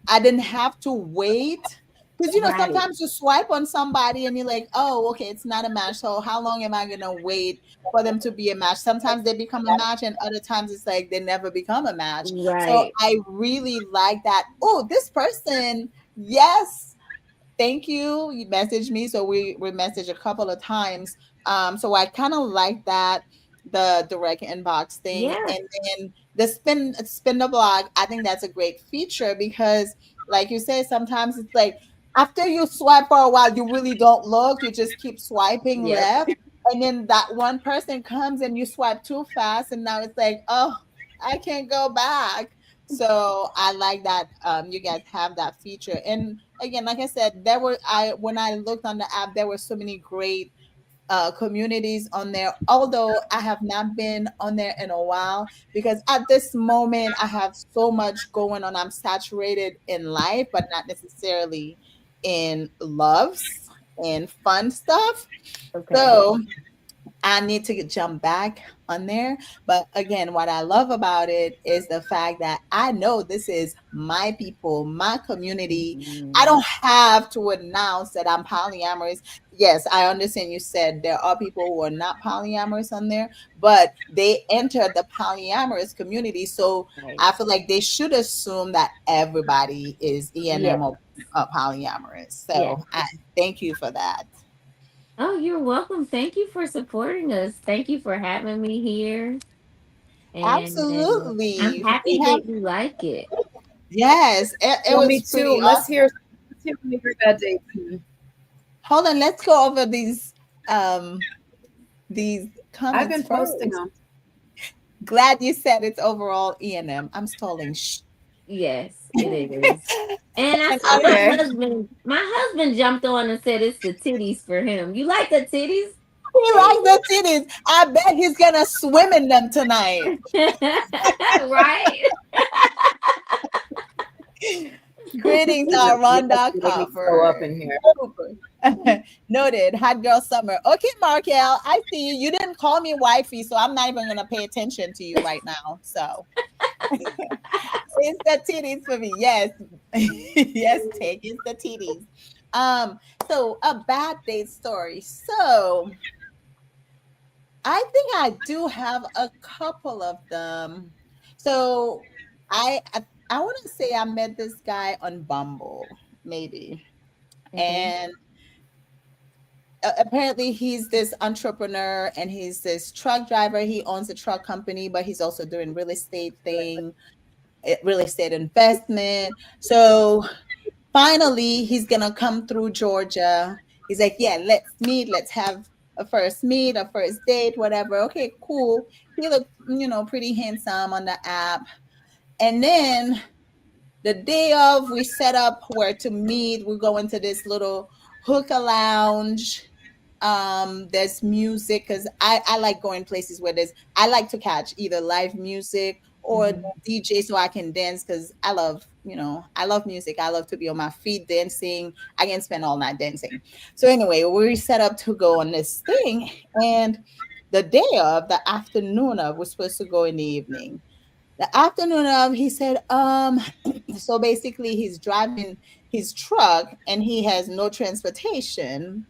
I didn't have to wait because Right. sometimes you swipe on somebody and you're like, oh, okay, it's not a match. So how long am I gonna wait for them to be a match? Sometimes they become a match, and other times it's like they never become a match. So Right. I really like that. Oh, this person, yes, thank you. You messaged me, so we messaged a couple of times. So I kind of like that, the direct inbox thing, Yeah. and then the spin the blog. I think that's a great feature because, like you say, sometimes it's like after you swipe for a while, you really don't look. You just keep swiping Yep. left, and then that one person comes and you swipe too fast, and now it's like, oh, I can't go back. So I like that you guys have that feature. And again, like I said, there were I when I looked on the app, there were so many great communities on there. Although I have not been on there in a while because at this moment I have so much going on. I'm saturated in life, but not necessarily in loves and fun stuff. Okay. So I need to jump back on there. But again, what I love about it is the fact that I know this is my people, my community. I Mhm. don't have to announce that I'm polyamorous. Yes, I understand you said there are people who are not polyamorous on there, but they entered the polyamorous community. So Right. I feel like they should assume that everybody is Yeah. ENM or polyamorous. Yeah. So I thank you for that. Oh, you're welcome. Thank you for supporting us. Thank you for having me here. And I'm Absolutely. happy We have that you like it. Yes, it Well, me was too. pretty awesome. Let's hear when you hear that date too. Hold on, let's go over these I've comments been posting first. them. Glad you said it's overall E and M. I'm stalling. Shh. Yes, it is. And I And saw I Okay. my husband jumped on and said it's the titties for him. You like the titties? he likes the titties. I bet he's gonna swim in them tonight. Right? Greetings, You know, you guys Rhonda made me throw Copper. up in here. Noted. Hot girl summer. Okay, Markel, I see you. You didn't call me wifey, so I'm not even gonna pay attention to you right now. So it's the titties for me. Yes. Yes, take it's the titties. Um, so a bad date story. So I think I do have a couple of them. So I want to say I met this guy on Bumble, maybe. Okay. And apparently he's this entrepreneur and he's this truck driver. He owns a truck company, but he's also doing real estate thing, real estate investment. So finally he's gonna come through Georgia. He's like, yeah, let's meet, let's have a first meet, a first date, whatever. Okay, cool. He looked, pretty handsome on the app. And then the day of, we set up where to meet. We go into this little hookah lounge. There's music because I like going places where I like to catch either live music or Hmm. DJ so I can dance because I love music. I love to be on my feet dancing. I can spend all night dancing. So anyway, we set up to go on this thing, and the day of, the afternoon of, we're supposed to go in the evening. The afternoon of, he said, so basically he's driving his truck and he has no transportation.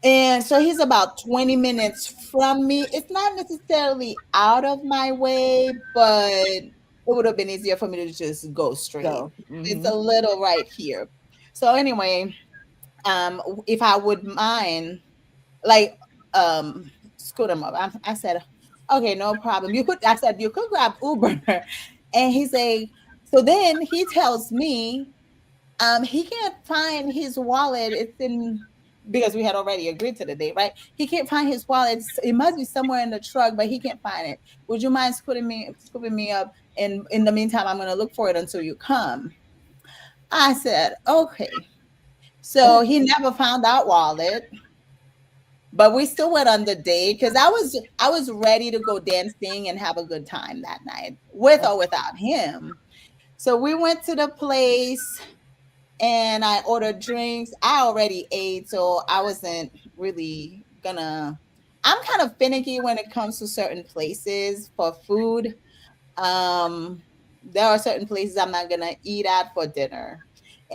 And so he's about 20 minutes from me. It's not necessarily out of my way, but it would have been easier for me to just go straight. Go. It's Hmm. a little right here. So anyway, if I would mind, like, scoot him up. I said, okay, no problem. I said, you could grab Uber. And he's like, so then he tells me, he can't find his wallet. It's in, because we had already agreed to the date, right? He can't find his wallet. It must be somewhere in the truck, but he can't find it. Would you mind scooping me up? And in the meantime, I'm gonna look for it until you come. I said, okay. So he never found that wallet, but we still went on the date because I was ready to go dancing and have a good time that night, with or without him. So we went to the place and I ordered drinks. I already ate, so I wasn't really gonna. I'm kind of finicky when it comes to certain places for food. There are certain places I'm not gonna eat at for dinner.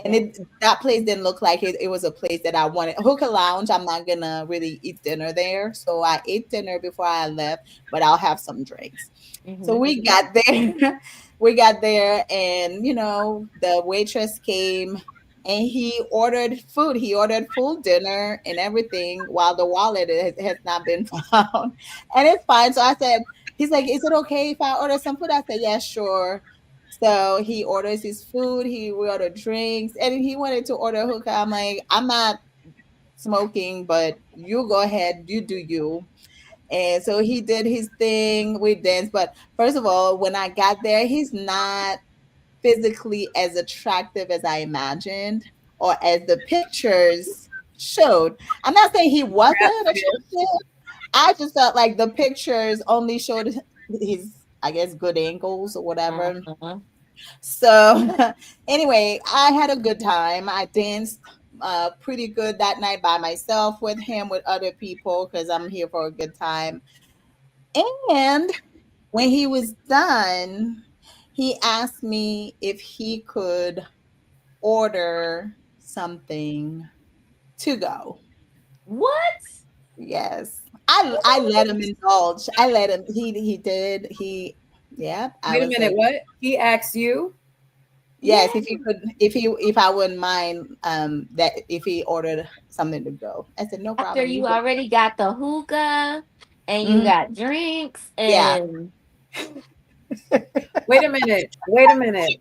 And Yeah. that place didn't look like it was a place that I wanted. Hookah Lounge, I'm not gonna really eat dinner there. So I ate dinner before I left, but I'll have some drinks. So Hmm. we got there. We got there, and the waitress came and he ordered food. He ordered full dinner and everything while the wallet has not been found. And it's fine. So I said, he's like, is it okay if I order some food? I said, yeah, sure. So he orders his food, we order drinks, and he wanted to order hookah. I'm like, I'm not smoking, but you go ahead, you do you. And so he did his thing, we danced. But first of all, when I got there, he's not physically as attractive as I imagined or as the pictures showed. I'm not saying he wasn't attractive. I just felt like the pictures only showed his, I guess, good angles or whatever. Uh-huh. So anyway, I had a good time. I danced pretty good that night by myself, with him, with other people, because I'm here for a good time. And when he was done, he asked me if he could order something to go. What? Yes. I let him indulge. I let him, he did. Yeah, I Wait a was minute. like, What? He asked you? yes, Yeah. if I wouldn't mind, that if he ordered something to go. I said, no After problem, you you go. already got the hookah and you Mhm. got drinks Yeah. and Wait a minute. Wait a minute.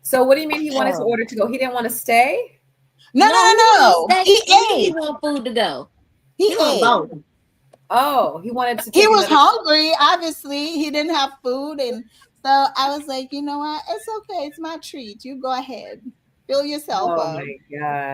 So what do you mean he wanted to oh order to go? He didn't want to stay? No, no, no, he no, want to no. stay He and he ate. want food to go. He He want ate. both. Oh, he wanted to He take was another. hungry, obviously. He didn't have food, and So I was like, you know what? It's okay. It's my treat. You go ahead. Fill yourself Oh up. my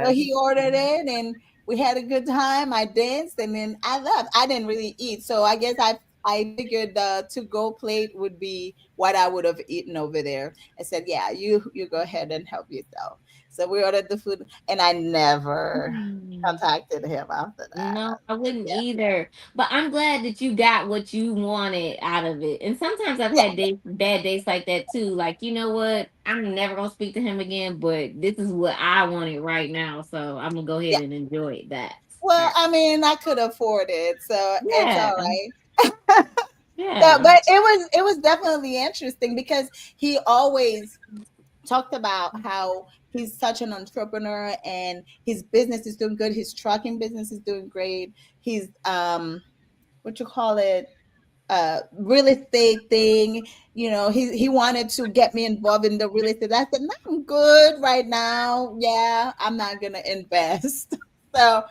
So gosh. he ordered it and we had a good time. I danced and then I left. I didn't really eat. So I guess I figured the to go plate would be what I would have eaten over there. I said, yeah, you go ahead and help yourself. So we ordered the food and I never Mm. contacted him after No, that. I wouldn't Yeah. either. But I'm glad that you got what you wanted out of it. And sometimes I've Yeah. had bad days like that too. Like, you know what? I'm never gonna speak to him again, but this is what I wanted right now. So I'm gonna go Yeah. ahead and enjoy that Well, part. I mean, I could afford it, so it's all Yeah. right. So, Yeah. but it was definitely interesting because he always talked about how he's such an entrepreneur and his business is doing good. His trucking business is doing great. He's what you call it, real estate thing. He wanted to get me involved in the real estate. I said, no, I'm good right now. Yeah, I'm not gonna invest. So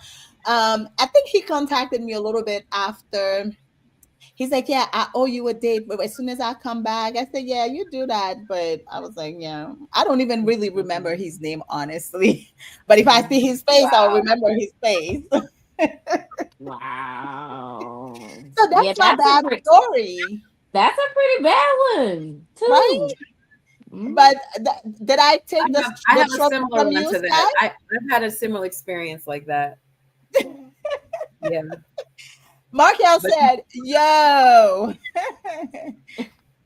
I think he contacted me a little bit after. He's like, yeah, I owe you a date, but as soon as I come back, I said, yeah, you do that. But I was like, yeah, I don't even really remember his name, honestly. But if I see his face, I'll Wow. remember his face. Wow. So Yeah, that's my bad story, that's a pretty bad one right? too. Mm. But did I take I the have a trouble similar from one you, to that. Scott? I've had a similar experience like that. Yeah. Markel But said, yo.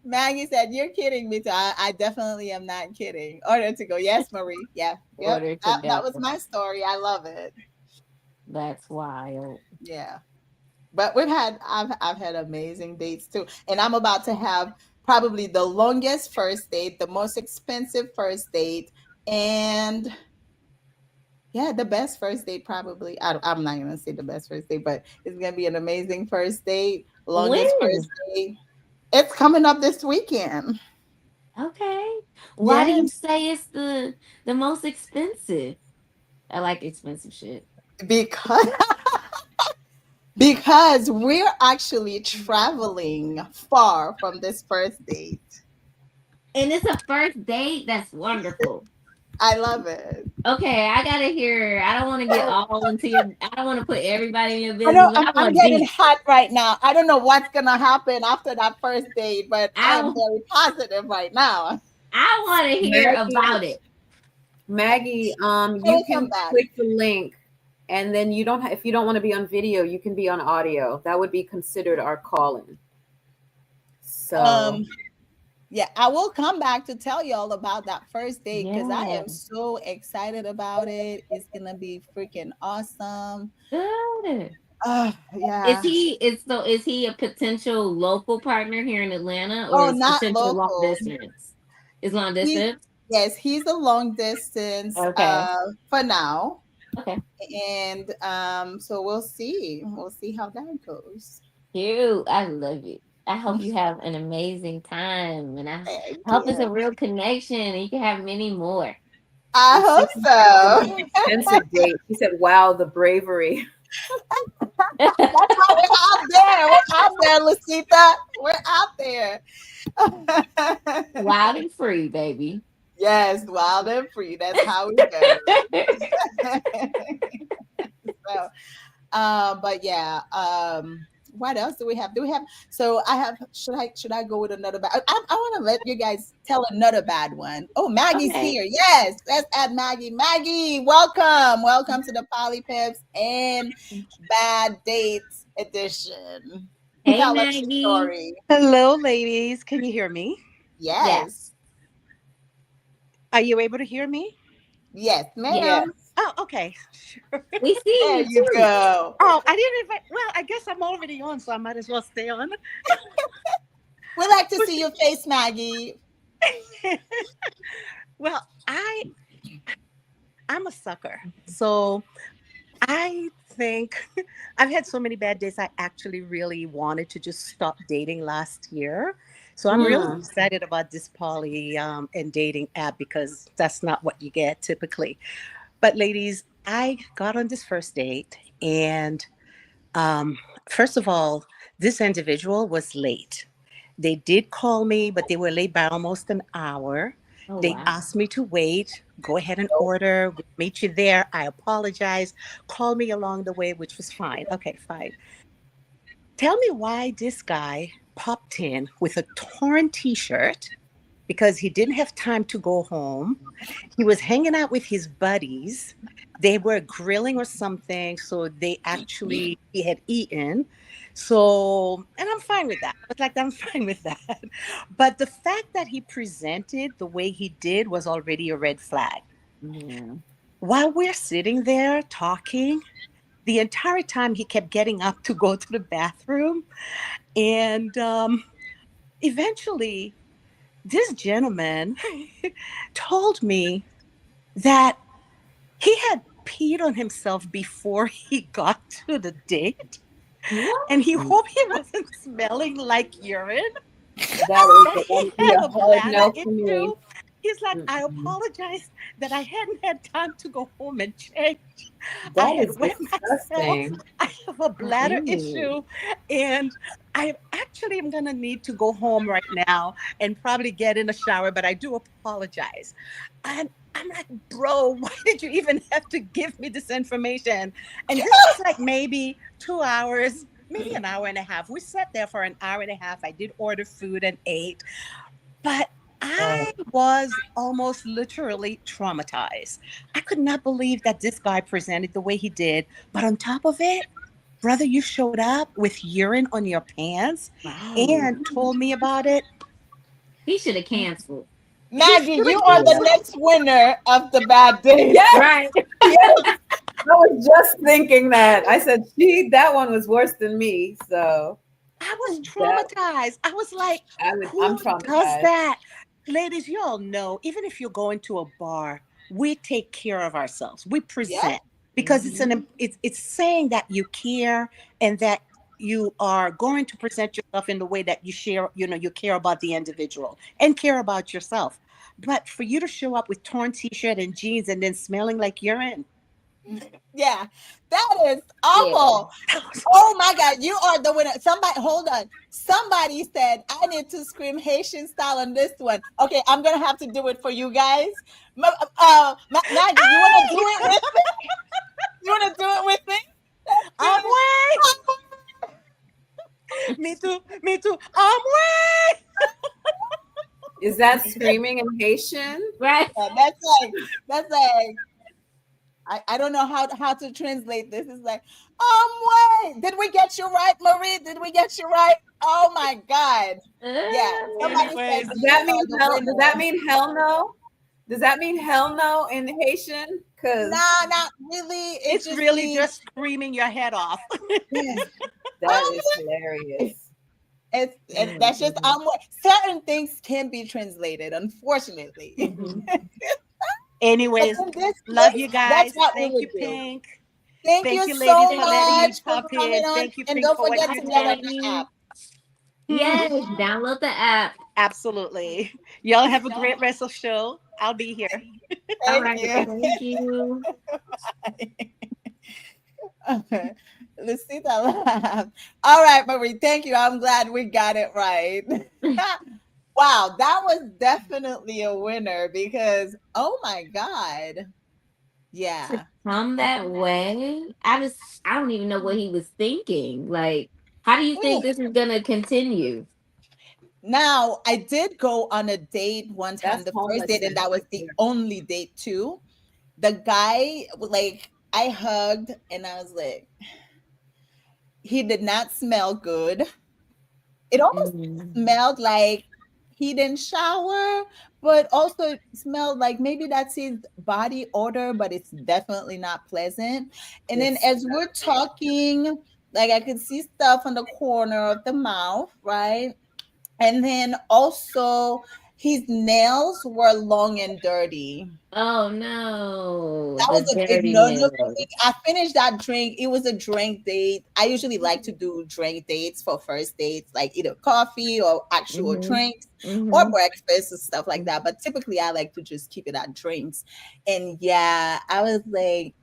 Maggie said, you're kidding me. Too. I definitely am not kidding. Order to go. Yes, Marie. Yeah. Yep. Order to That go. was my story. I love it. That's wild. Yeah. But I've had amazing dates too. And I'm about to have probably the longest first date, the most expensive first date, and yeah, the best first date probably. I'm not gonna say the best first date, but it's gonna be an amazing first date, longest first When? date. It's coming up this weekend. Okay. Why do Yeah, you say it's the most expensive? I like expensive shit. because because we're actually traveling far from this first date. And it's a first date? That's wonderful. I love it. Okay, I gotta hear. I don't want to get all into your. I don't want to put everybody in your I know business, but I I'm want getting deep. hot right now. I don't know what's gonna happen after that first date, but I am I very positive right now. I want to hear Maggie, about it. Maggie, I you will come can back. click the link, and then you don't. If you don't want to be on video, you can be on audio. That would be considered our call-in. So Um, yeah, I will come back to tell you all about that first date because I Yeah. am so excited about it. It's gonna be freaking awesome. Good. Yeah. Is he a potential local partner here in Atlanta or Oh, is not potential long local. distance? Is long He's distance? Yes, he's a long distance Okay. for now. Okay. And so we'll see. We'll see how that goes. Cute. I love it. I hope you have an amazing time and Thank I hope it's you. a real connection and you can have many more. I let's see. hope She said the most so. expensive date. She said, "Wow, the bravery." That's why we're out there. We're out there, Lucita. We're out there. Wild and free, baby. Yes, wild and free. That's how we go. So, but yeah. What else do we have? Do we have? So I have. Should I go with another bad? I want to let you guys tell another bad one. Oh, Maggie's Okay. here. Yes, let's add Maggie. Maggie, welcome to the Poly Pips and Bad Dates edition. Hey, Tell us your Maggie. story. Hello, ladies. Can you hear me? Yes, Yes. Are you able to hear me? yes, Yes. ma'am. Oh, okay. Sure. We see There you you too. go. Oh, I didn't invite. Well, I guess I'm already on, so I might as well stay on. We like to see your face, Maggie. Well, I'm a sucker. So I think I've had so many bad days. I actually really wanted to just stop dating last year. So I'm really Mm. excited about this poly and dating app because that's not what you get typically. But ladies, I got on this first date, and um, first of all, this individual was late. They did call me, but they were late by almost an hour. Oh They wow. asked me to wait, go ahead and Nope. order. We'll meet you there. I apologize. Call me along the way, which was fine. Okay, fine. Tell me why this guy popped in with a torn t shirt because he didn't have time to go home. He was hanging out with his buddies. They were grilling or something, so they actually he had eaten. So, and I'm fine with that. I was like, I'm fine with that. But the fact that he presented the way he did was already a red flag. Yeah. While we're sitting there talking, the entire time he kept getting up to go to the bathroom, and eventually, this gentleman told me that he had peed on himself before he got to the date, What? and he hoped he wasn't smelling like urine, That is that he that would be had a a hard bladder no for issue. me. He's like, I Mm-mm. apologize that I hadn't had time to go home and change. I That had is wet myself. disgusting. I have a bladder Ew. issue. And I actually am going to need to go home right now and probably get in a shower, but I do apologize. And I'm like, bro, why did you even have to give me this information? And this was like maybe 2 hours, maybe an hour and a half. We sat there for an hour and a half. I did order food and ate, but I was almost literally traumatized. I could not believe that this guy presented the way he did. But on top of it, brother, you showed up with urine on your pants Right. and told me about it. He should have canceled. He Maggie, should you have are the canceled. next winner of the bad days. Yes, Right. yes. I was just thinking that. I said, she, that one was worse than me. So I was that traumatized. I was like, I'm who does traumatized. that? Ladies, you all know, even if you're going to a bar, we take care of ourselves. We Yep. present because Mhm. it's saying that you care and that you are going to present yourself in the way that you share, you care about the individual and care about yourself. But for you to show up with torn t-shirt and jeans and then smelling like urine, Yeah. That is Yeah. awful. that was Oh my God, you are the winner. Somebody, hold on. Somebody said I need to scream Haitian style on this one. Okay, I'm gonna have to do it for you guys. Maggie, you wanna do it with me? You wanna do it with me? Let's do it. way. Me too. Me too. Way. Is that screaming in Haitian? Right. Yeah, that's like I don't know how to translate this. It's like, wait, did we get you right, Marie? Did we get you right? Oh my God. Yeah. Somebody said Anyways, Does you that are mean the hell? Does that winner. mean hell no? Does that mean hell no in Haitian? Cause Nah, not really. It it's just really means just screaming your head off. yeah. that Um, is hilarious. it's that's just Mhm. certain things can be translated, unfortunately. Mhm. But Anyways, in this love case, you that's guys. what we Thank you, would do. Pink. Thank Thank you you, ladies, so for letting me much for pop coming in. on. Thank you, And Pink, don't for what forget you to Bye, download did. the app. Maggie. Mhm. Yes, download the app. Absolutely. Y'all have a great rest of show. I'll be here. All Thank right. you. Thank you. Lucita laugh. All right, Marie. Thank you. I'm glad we got it right. Wow, that was definitely a winner because oh my God. To Yeah. come that way, I don't even know what he was thinking. Like, how do you think Mm. this is gonna continue? Now, I did go on a date one time, That's the first date, and homelessness that was right the there. only date too. The guy, like, I hugged and I was like, he did not smell good. It almost Mm. smelled like he didn't shower, but also it smelled like maybe that's his body odor, but it's definitely not pleasant. And then as we're Disgusting. talking, like I could see stuff on the corner of the mouth, right? And then also his nails were long and dirty. Oh no, That the was a big dirty no no for me. nails. I finished that drink. It was a drink date. I usually like to do drink dates for first dates, like either coffee or actual Mhm. drinks or Mhm. breakfast and stuff like that. Mhm. But typically, I like to just keep it at drinks. And yeah, I was like,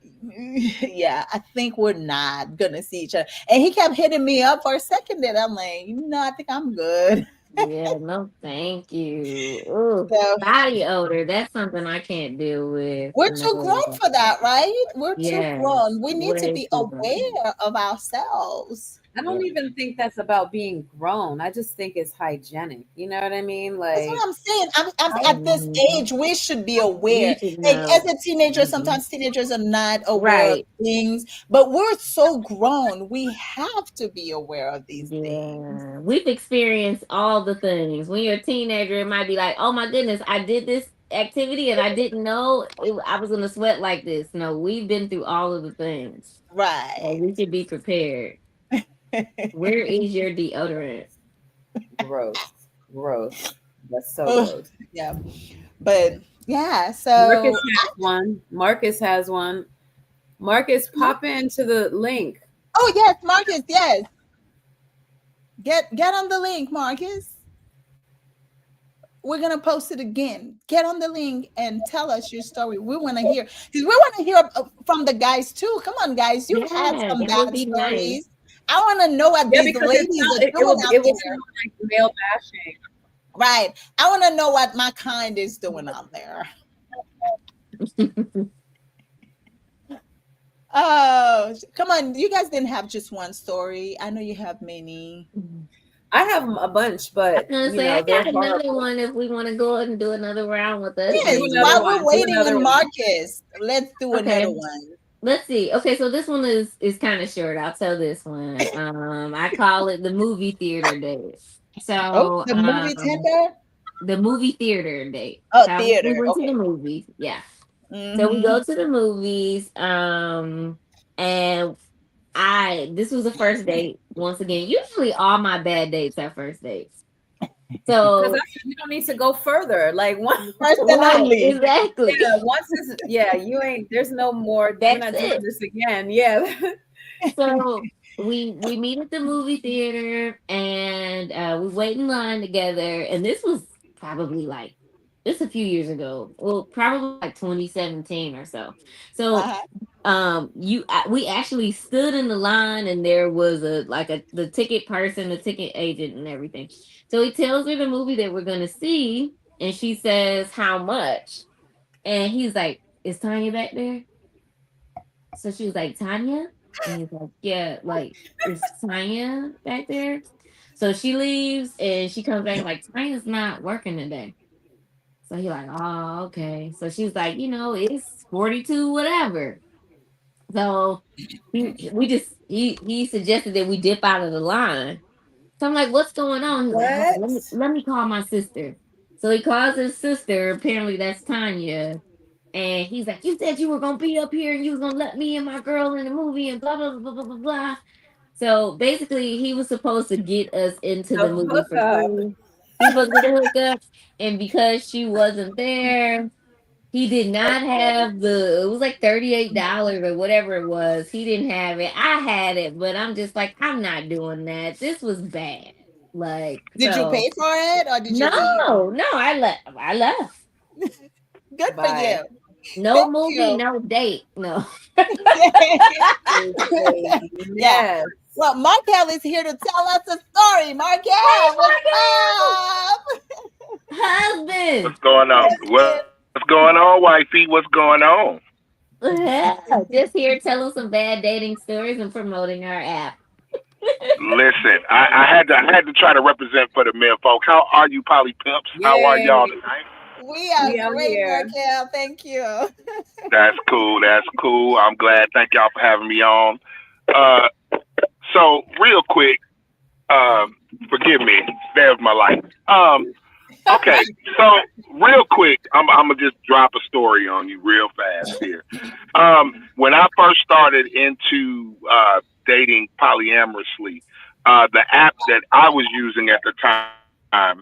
yeah, I think we're not gonna see each other. And he kept hitting me up for a second. Then I'm like, no, I think I'm good. Yeah, no, thank you. Ooh, So body odor. That's something I can't deal with. we're too grown No. for that, right? We're too Yes, grown. We need to way be too grown. aware of ourselves. I Yeah. don't even think that's about being grown. I just think it's hygienic. You know what I mean? That's what Like, I'm saying. I'm at this Mhm. age, we should be We aware. should Like as know. a teenager, Mhm. sometimes teenagers are not aware of Right. things, but we're so grown. We have to be aware of these things. Yeah. We've experienced all the things. When you're a teenager, it might be like, oh my goodness, I did this activity and I didn't know I was going to sweat like this. No, we've been through all of the things. So Right. we should be prepared. Where is your deodorant? gross, gross. That's so Ugh, gross. yeah. But yeah, Marcus so has one. Marcus has one. Marcus, pop into the link. oh yes, Marcus, yes. Get on the link, Marcus. We're gonna post it again. Get on the link and tell us your story. We want to hear because we want to hear from the guys too. Come on, guys, you've had Yeah, some that would bad be nice. stories. I want to know what Yeah, these because it's ladies not. are It doing would. out It would there. sound like male bashing. Right. I want to know what my kind is doing out there. Oh, come on. You guys didn't have just one story. I know you have many. I have a bunch, I'm but gonna you say I know they're got another horrible. one if we want to go ahead and do another round with us, Do Yes, another while ladies. we're one. Do waiting another on one. Marcus, let's do another Okay, one. let's see. Okay, so this one is kind of short. I'll tell this one. I call it the movie theater date. Oh, So, the movie theater? the movie theater date. Oh, So we theater. went to Okay. the movies. Yeah. So we Mm-hmm. go to the movies. And I this was a first date once again. Usually all my bad dates are first dates. Because So you don't need to go further. Like one, First and right, only. exactly. yeah, once is yeah, you ain't. There's no more. We're That's not doing it. this again. Yeah. So we meet at the movie theater and we wait in line together. And this was probably like this a few years ago. Well, probably like 2017 or so. So Uh-huh. we actually stood in the line and there was a the ticket person, the ticket agent and everything. So he tells her the movie that we're gonna see, and she says how much, and he's like, is Tanya back there? So she was like, Tanya? And he's like, yeah, like, is Tanya back there? So she leaves and she comes back like, Tanya's not working today. So he like, oh, okay. So she's like, it's 42, whatever. So he suggested that we dip out of the line. So I'm like, what's going on? He's like, hold on, What? let me call my sister. So he calls his sister. Apparently that's Tanya. And he's like, you said you were gonna be up here and you was gonna let me and my girl in the movie and blah blah blah blah blah blah. So basically he was supposed to get us into The the movie for hookup. free. He was supposed to get a hookup. And because she wasn't there, he did not have it was like $38 or whatever it was. He didn't have it. I had it, but I'm just like, I'm not doing that. This was bad. Like, Did you so pay for it or did you no, leave? no, I left. Good for Bye. you. No Thank movie, you. no date. No. Is Yeah. craziness. Well, Markel is here to tell us a story. Hey, Markel, what's Marco! up? Husband. What's going on? Listen, What's going on, wifey? What's going on? Yeah, just here telling some bad dating stories and promoting our app. Listen, I had to try to represent for the men folk. How are you, Polly Pimps? How are Yay. y'all tonight? we are We out great, here. Markel. Thank you. That's cool. That's cool. I'm glad. Thank y'all for having me on. Uh, so real quick, forgive me. There's my life. Okay. So real quick, I'm gonna just drop a story on you real fast here. When I first started into dating polyamorously, the app that I was using at the time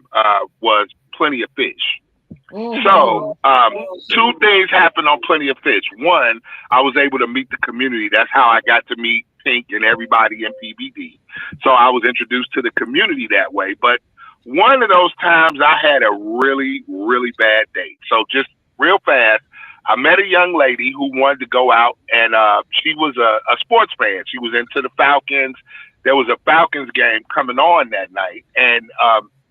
was Plenty of Fish. So, Mm-hmm. two things happened on Plenty of Fish. One, I was able to meet the community. That's how I got to meet Pink and everybody in PBD. So I was introduced to the community that way. But one of those times I had a really, really bad date. So just real fast, I met a young lady who wanted to go out, and she was a sports fan. She was into the Falcons. There was a Falcons game coming on that night, and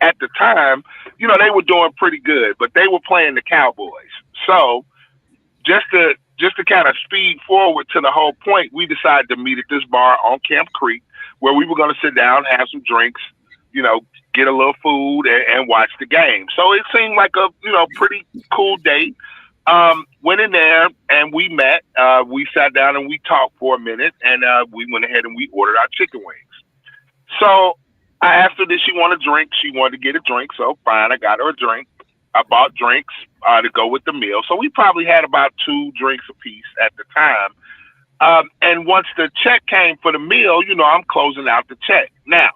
at the time, they were doing pretty good, but they were playing the Cowboys. So just to kind of speed forward to the whole point, we decided to meet at this bar on Camp Creek where we were going to sit down, have some drinks, you know, get a little food and watch the game. So it seemed like a pretty cool date. Went in there and we met. We sat down and we talked for a minute, and we went ahead and we ordered our chicken wings. So I asked her, did she want a drink? She wanted to get a drink, so fine, I got her a drink. I bought drinks to go with the meal. So we probably had about 2 drinks apiece at the time. And once the check came for the meal, I'm closing out the check. Now,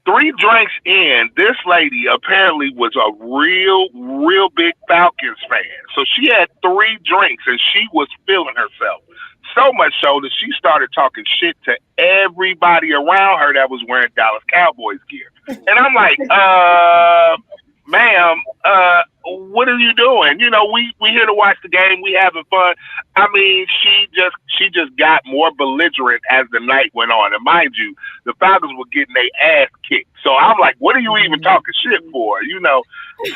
3 drinks in, this lady apparently was a real big Falcons fan. So she had 3 drinks and she was feeling herself. So much so that she started talking shit to everybody around her that was wearing Dallas Cowboys gear. And I'm like, ma'am, what are you doing? We here to watch the game. We having fun. I mean, she just got more belligerent as the night went on. And mind you, the Falcons were getting their ass kicked. So I'm like, what are you even talking shit for?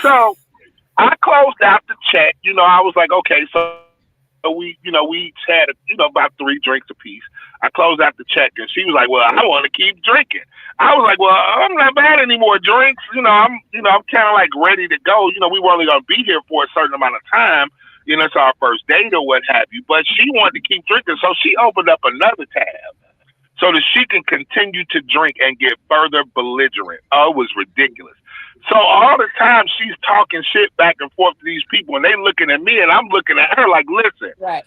So I closed out the check. I was like, okay, so we each had about 3 drinks apiece. I closed out the check, and she was like, "Well, I want to keep drinking." I was like, "Well, I'm not bad any more drinks. I'm kind of like ready to go. We were only gonna be here for a certain amount of time. It's our first date or what have you." But she wanted to keep drinking, so she opened up another tab so that she can continue to drink and get further belligerent. Oh, it was ridiculous. So all the time she's talking shit back and forth to these people, and they looking at me, and I'm looking at her like, listen, Right.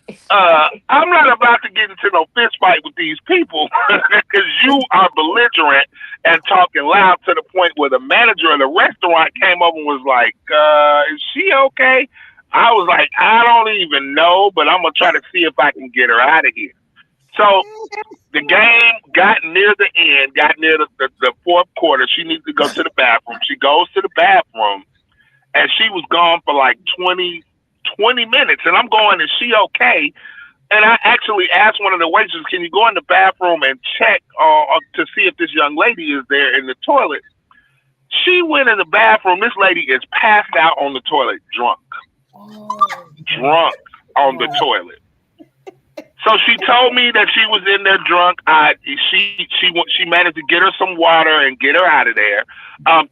I'm not about to get into no fist fight with these people because you are belligerent and talking loud to the point where the manager of the restaurant came over and was like, is she okay? I was like, I don't even know, but I'm going to try to see if I can get her out of here. So the game got near the end, got near the fourth quarter. She needs to go to the bathroom. She goes to the bathroom, and she was gone for like 20 minutes. And I'm going, is she okay? And I actually asked one of the waitresses, can you go in the bathroom and check to see if this young lady is there in the toilet? She went in the bathroom. This lady is passed out on the toilet, drunk. Drunk on the toilet. So she told me that she was in there drunk. She managed to get her some water and get her out of there.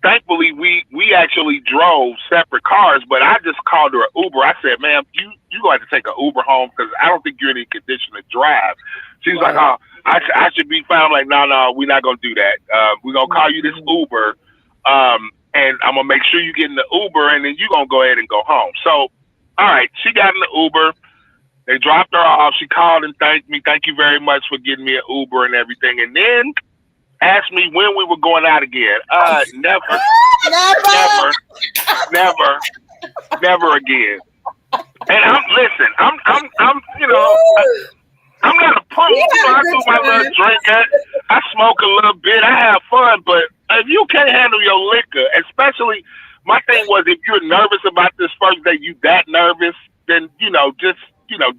Thankfully, we actually drove separate cars, but I just called her an Uber. I said, "Ma'am, you going to take an Uber home because I don't think you're in any condition to drive." She's like, "Oh, I should be fine." I'm like, "No, we're not gonna do that. We're gonna call you this Uber, and I'm gonna make sure you get in the Uber, and then you're gonna go ahead and go home." So, all right, she got in the Uber. They dropped her off. She called and thanked me. "Thank you very much for getting me an Uber and everything." And then asked me when we were going out again. Never, never again. And I'm I'm not a punk. I do my little drink. I smoke a little bit. I have fun. But if you can't handle your liquor, especially, my thing was, if you're nervous about this first day, you that nervous, then just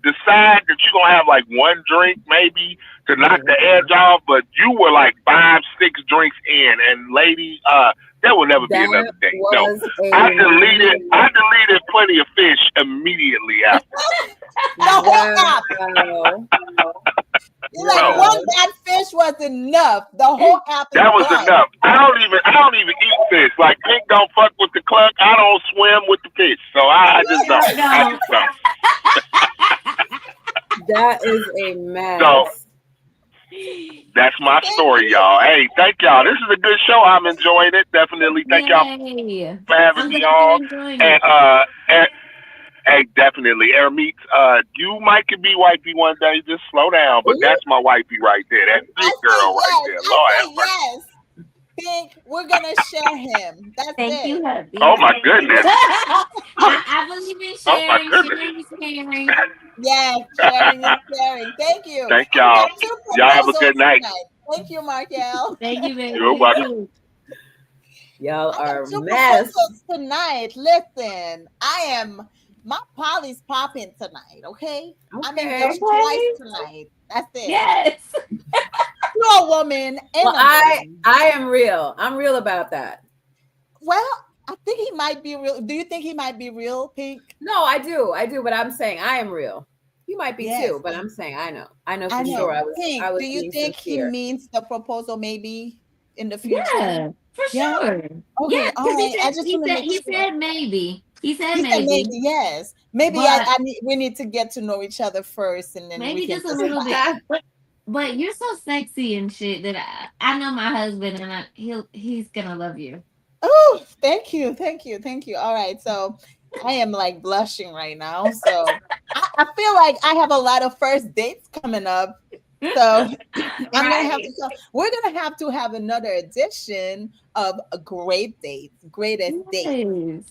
decide that you're gonna have like 1 drink maybe to knock the edge off. But you were like 5, 6 drinks in, and lady, there will never be another date. No, I deleted Plenty of Fish immediately after. The whole app. You're like, one bad fish was enough. The whole app is that was gone. enough. I don't even eat fish. Like, Pink don't fuck with the cluck. I don't swim with the fish. So I just don't. I just don't. That is a mess. So that's my story, y'all. Hey, thank y'all. This is a good show. I'm enjoying it. Definitely. Thank y'all for having me on. And hey, definitely. Ermit, you might could be wifey one day. Just slow down. But that's my wifey right there. That's this girl right there. Lord have mercy. Yes. Pink, we're gonna share him. That's Thank it. you, hubby. Oh my goodness. I believe in Oh my sharing. goodness. Sharing. Yes, sharing is caring. Thank you. Thank We y'all. got 2 Y'all have a proposals good night. tonight. Thank you, Markel. Thank you, baby. You're welcome. Y'all I are got a 2 mess. proposals tonight. Listen, my poly's popping tonight, okay? I'm engaged twice tonight. That's it. Yes. To a woman and Well, a man. I am real. I'm real about that. Well, I think he might be real. Do you think he might be real, Pink? No, I do, but I'm saying I am real. You might be Yes, too, but I'm saying I know I for sure know. I Pink, do was you being think he sincere. means the proposal maybe in the future? Yeah, for Yeah. sure. Yeah, Okay. All because right. I just want to make he sure. said maybe. He said He said maybe maybe, yes. Maybe but we need to get to know each other first, and then we maybe can just a little decide. bit. But you're so sexy and shit that I know my husband and he's gonna love you. Oh, thank you, thank you, thank you. All right, so I am like blushing right now. So I feel like I have a lot of first dates coming up. So I'm gonna have to. Right. So we're gonna have to have another edition of a great dates, greatest date. Yes.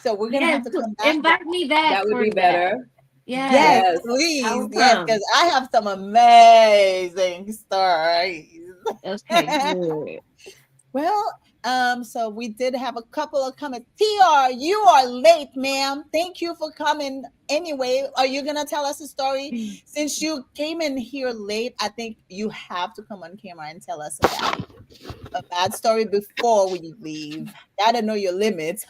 So we're gonna Yes. have to come back. Invite me back That would for be that. better. Yes. Yes, Yes. I please, will yes, come. because I have some amazing stories. Okay, good. Well, so we did have a couple of comments. TR, you are late, ma'am. Thank you for coming. Anyway, are you gonna tell us a story? Since you came in here late, I think you have to come on camera and tell us a bad story before we leave. Gotta know your limits.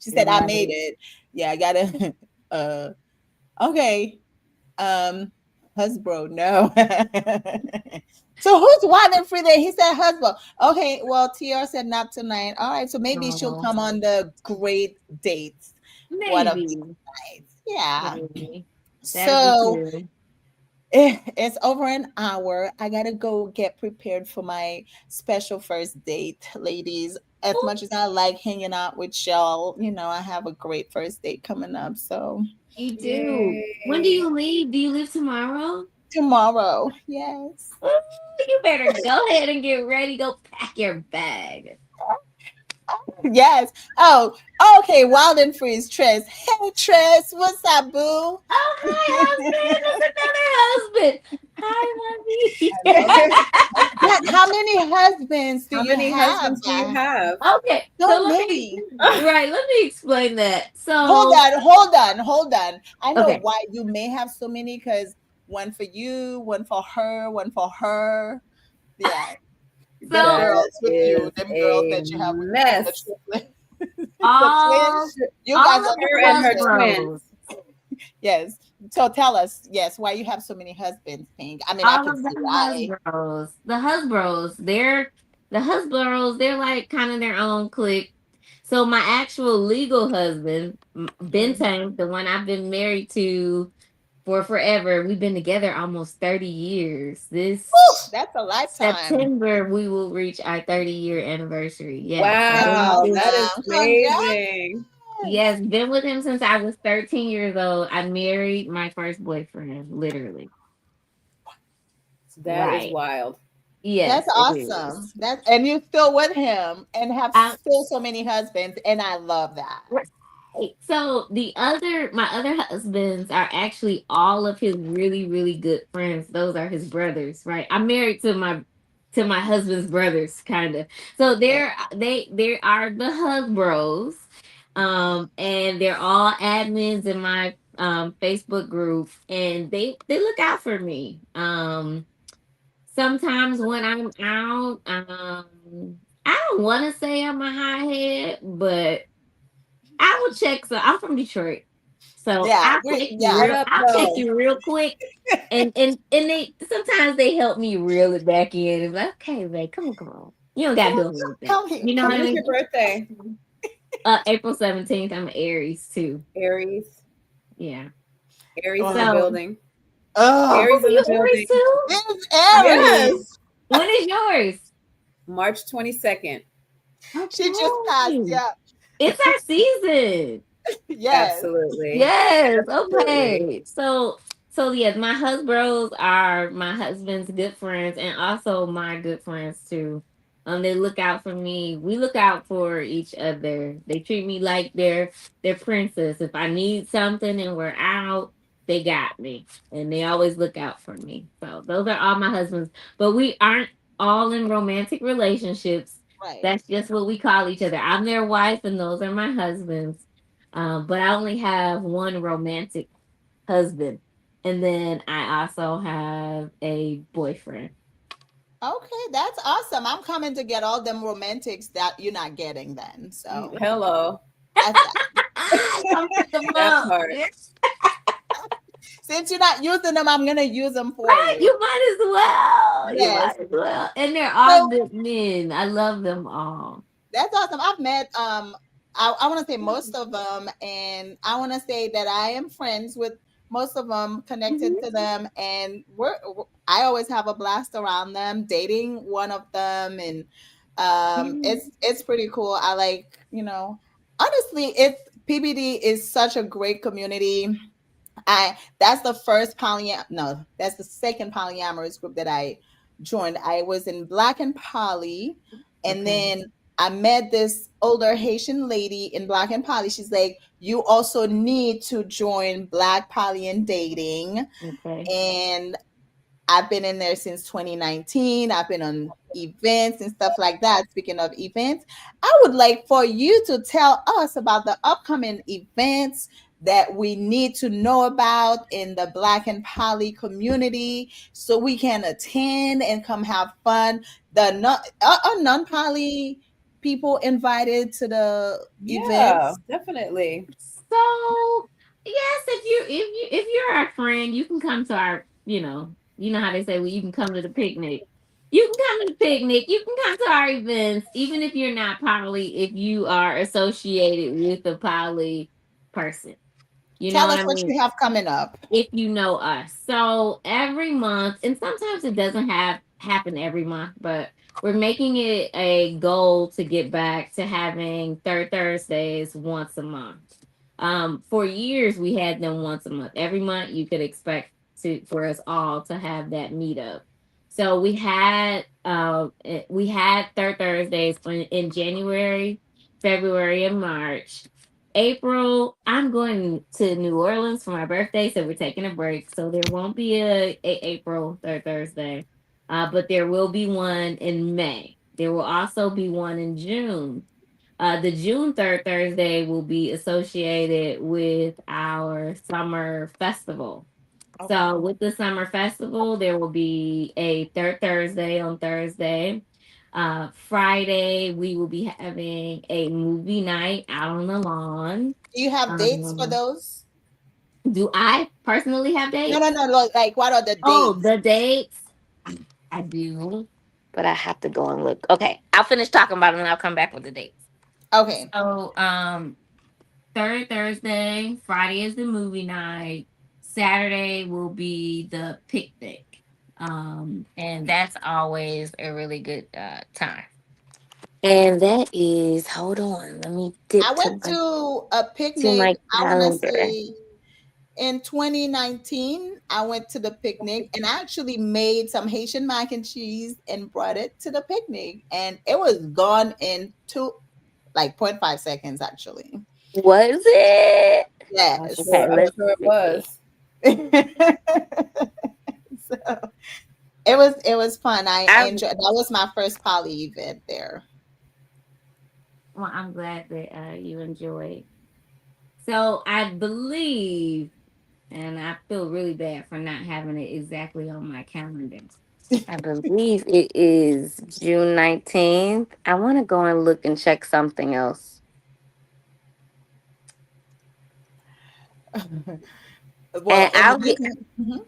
She said, I made Right. it. Yeah, I gotta uh okay. Um, Husbro, no. So who's wilding free there? He said Husband. Okay, well, TR said not tonight. All right, so maybe she'll Oh, come on the great dates one of these maybe. nights. Yeah. Maybe. That'd be So cool. it's over an hour. I gotta go get prepared for my special first date, ladies. As much as I like hanging out with y'all, I have a great first date coming up. So You do. When do Yay. you leave? Do you leave tomorrow? tomorrow, yes. Ooh, you better go ahead and get ready. Go pack your bag. Yes. Oh, okay. Wild and Freeze, Tress. Hey, Tress. What's up, boo? Oh, hi, husband. It's another husband. I love Hi, it. Yeah, how many husbands do How you many have? husbands do you have? okay, so So let me many. right. Let me explain that. Hold So, on, hold on, hold on. I know okay, why you may have so many because one for you, one for her, one for her. Yeah, them so That girls with you, is them girls a that you have with you, the mess. triplet, the all twins. You guys all are of the the Her and her twins. twins. husbands, Yes. So tell us, yes, why you have so many husbands, Pink. I mean, I all can of see why. the husbros, the husbros. They're like kind of their own clique. So my actual legal husband, Mhm. Bentang, the one I've been married to for forever. We've been together almost 30 years. Woo, This that's a lifetime. September, we will reach our 30-year anniversary. Yes. Wow, that is Congrats. amazing. Yes, been with him since I was 13 years old. I married my first boyfriend, literally. That is Right. wild. That's Yes, it awesome. is. And you're still with him and have I, still so many husbands, and I love that. right. So my other husbands are actually all of his really, really good friends. Those are his brothers, right? I'm married to my husband's brothers, kind of. So Yeah. they are the husbros, and they're all admins in my Facebook group, and they look out for me. Sometimes when I'm out, I don't want to say I'm a hothead, but I will check. So I'm from Detroit, so Yeah, yeah. What up, I'll check though? you real quick, and they sometimes they help me reel it back in. And like, okay, babe, come on, you don't gotta do it like that. Come here. You know Come what When I is here. your mean? birthday? April 17th. I'm an Aries too. Aries. Yeah. Aries in the Oh, So, building. oh, oh, Aries in the you Aries building. too? it's Yes. Aries. When is yours? March 22nd. She just passed. Okay, Yeah. it's our season. Yes. Absolutely. Yes. Absolutely. Okay. So yes, my husbands are my husband's good friends and also my good friends too. They look out for me. We look out for each other. They treat me like their princess. If I need something and we're out, they got me. And they always look out for me. So those are all my husbands. But we aren't all in romantic relationships. Right. That's just what we call each other. I'm their wife and those are my husbands. But I only have one romantic husband. And then I also have a boyfriend. Okay, that's awesome. I'm coming to get all them romantics that you're not getting then. So Hello. that's Come pick them That up. part. Yes. since you're not using them, I'm gonna use them for Right, you. you might as well. You Yes. might as well. And they're all So good men. I love them all. that's awesome. I've met I want to say most of them, and I want to say that I am friends with most of them, connected Mhm. to them, and I always have a blast around them, dating one of them, and it's pretty cool. I like, honestly, it's PBD is such a great community. I That's the first no, that's the second polyamorous group that I joined. I was in Black and Poly, and Okay. then I met this older Haitian lady in Black and Poly. She's like, "You also need to join Black Poly and Dating." Okay. And I've been in there since 2019. I've been on events and stuff like that. Speaking of events, I would like for you to tell us about the upcoming events that we need to know about in the Black and Poly community so we can attend and come have fun. The non are non-poly people invited to the Yeah, events? definitely. So yes, if you're our friend, you can come to our, you know how they say, well, you can come to the picnic. You can come to the picnic. You can come to our events, even if you're not poly, if you are associated with a poly person. You know Tell what us I what mean? you have coming up. If you know us. So every month, and sometimes it doesn't have happen every month, but we're making it a goal to get back to having third Thursdays once a month. For years we had them once a month. Every month you could expect for us all to have that meetup. So we had third Thursdays in January, February, and March. April, I'm going to New Orleans for my birthday, so we're taking a break. So there won't be a April third Thursday, but there will be one in May. There will also be one in June. The June third Thursday will be associated with our summer festival. Okay. So with the summer festival, there will be a third Thursday on Thursday. Friday, we will be having a movie night out on the lawn. Do you have dates for Um, those? do I personally have No, no, dates? no. Like, what are the Oh, dates? the dates. I do, but I have to go and look. Okay, I'll finish talking about it and I'll come back with the dates. Okay. So, third Thursday, Friday is the movie night. Saturday will be the picnic. And that's always a really good time. And that is, hold on, let me I dip went to a to picnic, my I want to calendar. say in 2019. I went to the picnic and I actually made some Haitian mac and cheese and brought it to the picnic. And it was gone in like 0.5 seconds, actually. Was it? I'm Yes. Okay, sure. I'm let's sure it see. was. So it was fun. I I enjoyed that. Was my first poly event there. Well, I'm glad that you enjoyed. So I believe, and I feel really bad for not having it exactly on my calendar. I believe it is June 19th. I want to go and look and check something else. Well, And in the meantime,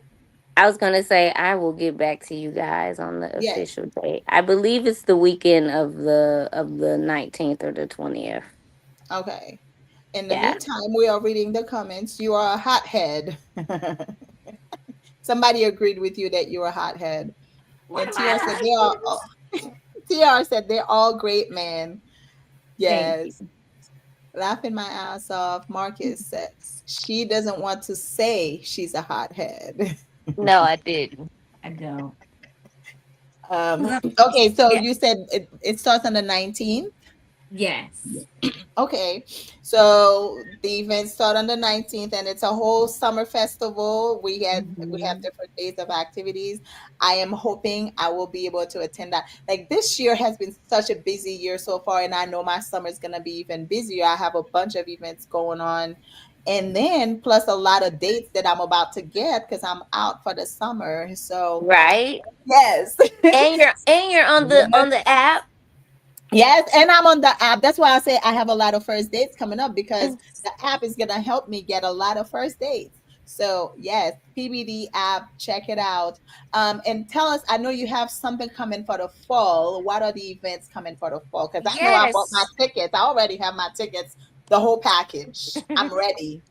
I was going to say, I will get back to you guys on the yes. official date. I believe it's the weekend of the 19th or the 20th. Okay. In the Yeah. meantime, we are reading the comments. You are a hothead. Somebody agreed with you that you're a hothead. What And am TR said they are I? TR said they're all great men. Thank Yes. you. Laughing my ass off. Marcus says she doesn't want to say she's a hothead. No, I didn't. I don't. Okay, so Yeah. you said it starts on the 19th. Yes. Okay, so the events start on the 19th, and it's a whole summer festival. We have Mhm. different days of activities. I am hoping I will be able to attend that. Like, this year has been such a busy year so far, and I know my summer is gonna be even busier. I have a bunch of events going on, And then plus a lot of dates that I'm about to get because I'm out for the summer. So Right. yes. And you're on the app. Yes, and I'm on the app. That's why I say I have a lot of first dates coming up because the app is gonna help me get a lot of first dates. So yes, PBD app, check it out. And tell us. I know you have something coming for the fall. What are the events coming for the fall? Because I know I bought my Yes. tickets. I already have my tickets, the whole package. I'm ready.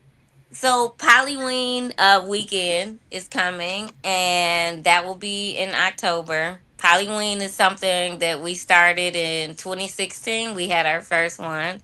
So Pollyween weekend is coming, and that will be in October. Pollyween is something that we started in 2016. We had our first one.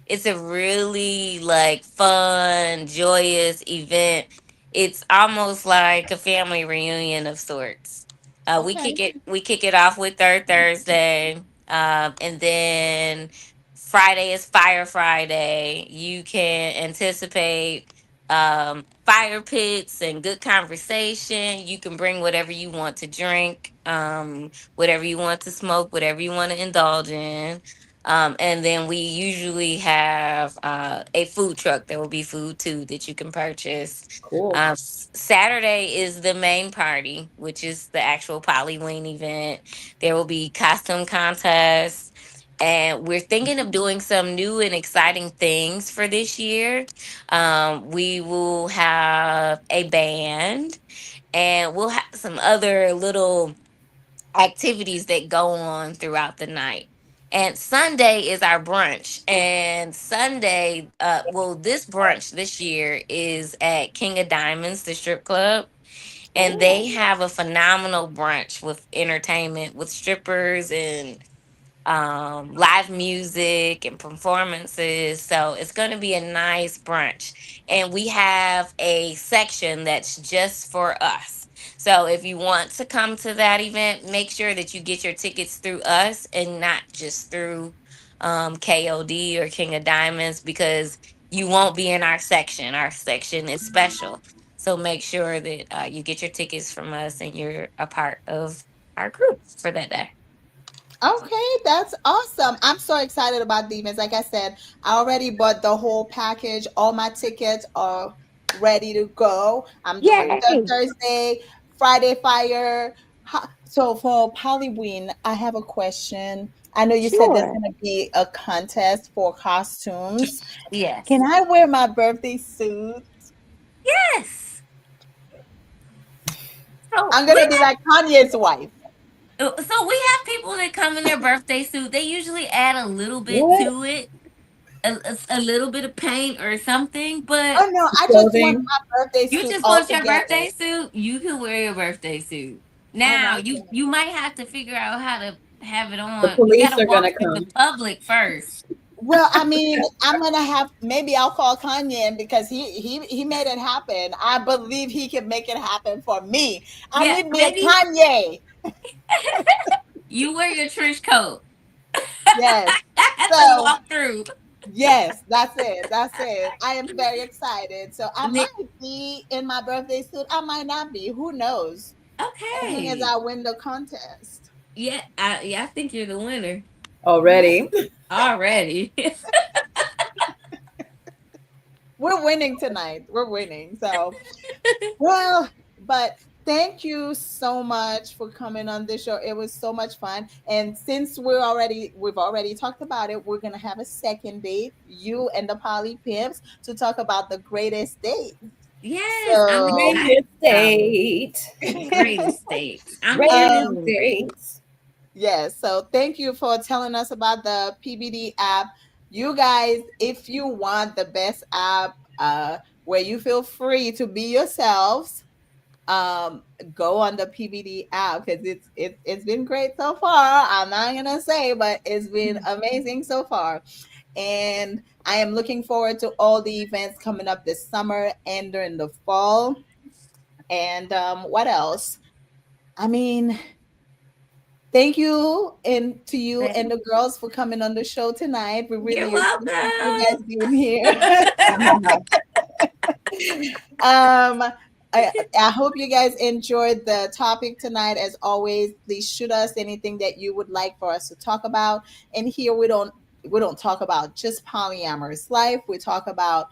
It's a really like fun, joyous event. It's almost like a family reunion of sorts. Okay. We kick it off with Third Thursday, and then Friday is Fire Friday. You can anticipate fire pits and good conversation. You can bring whatever you want to drink, whatever you want to smoke, whatever you want to indulge in. And then we usually have a food truck. There will be food too that you can purchase. Cool. Saturday is the main party, which is the actual Polyween event. There will be costume contests. And we're thinking of doing some new and exciting things for this year. We will have a band, and we'll have some other little activities that go on throughout the night. And Sunday is our brunch. And Sunday, this brunch this year is at King of Diamonds, the strip club. And they Oh, have a phenomenal brunch with entertainment, with strippers and live music and performances. So it's going to be a nice brunch. And we have a section that's just for us. So if you want to come to that event, make sure that you get your tickets through us and not just through KOD or King of Diamonds, because you won't be in our section. Our section is special. So make sure that you get your tickets from us and you're a part of our group for that day. okay, that's awesome. I'm so excited about the events. Like I said, I already bought the whole package. All my tickets are ready to go. I'm doing the Yay! Thursday, Friday Fire. So for Halloween, I have a question. I know you said there's Sure. going to be a contest for costumes. Can Yes. I wear my birthday suit? Yes. So I'm going we to be like Kanye's wife. so we have people that come in their birthday suit. They usually add a little bit What? to it, a little bit of paint or something. But Oh no, I just want Clothing. my birthday you suit just all want your together. birthday suit. You can wear your birthday suit. Oh Now my you might have to figure out how to have it The on. You got police to are walk gonna through the come. public first. Well, I mean, I'm gonna have maybe I'll call Kanye in because he made it happen. I believe he can make it happen for me. I Yeah, need me a maybe Kanye. you wear your trench coat Yes. to So walk through. yes, that's it. That's it. I am very excited. So I Ni- might be in my birthday suit. I might not be. Who knows? As long as Okay. I win the contest. Yeah, I think you're the winner Yeah, Already. already. we're winning tonight. We're winning. So well, but thank you so much for coming on this show. It was so much fun. And since we've already talked about it, we're gonna have a second date, you and the Poly Pimps, to talk about the greatest date. Yes, I'm So excited Greatest about it. date. Greatest states. I'm Greatest um game. dates. yes, so thank you for telling us about the PBD app. You guys, if you want the best app where you feel free to be yourselves, um go on the PBD app because it's been great so far. I'm not gonna say, but it's been amazing so far. And I am looking forward to all the events coming up this summer and during the fall. And what else? I mean, thank you and to you and the girls for coming on the show tonight. We You're really appreciate you guys welcome. being here. um I hope you guys enjoyed the topic tonight. As always, please shoot us anything that you would like for us to talk about. And here we don't talk about just polyamorous life. We talk about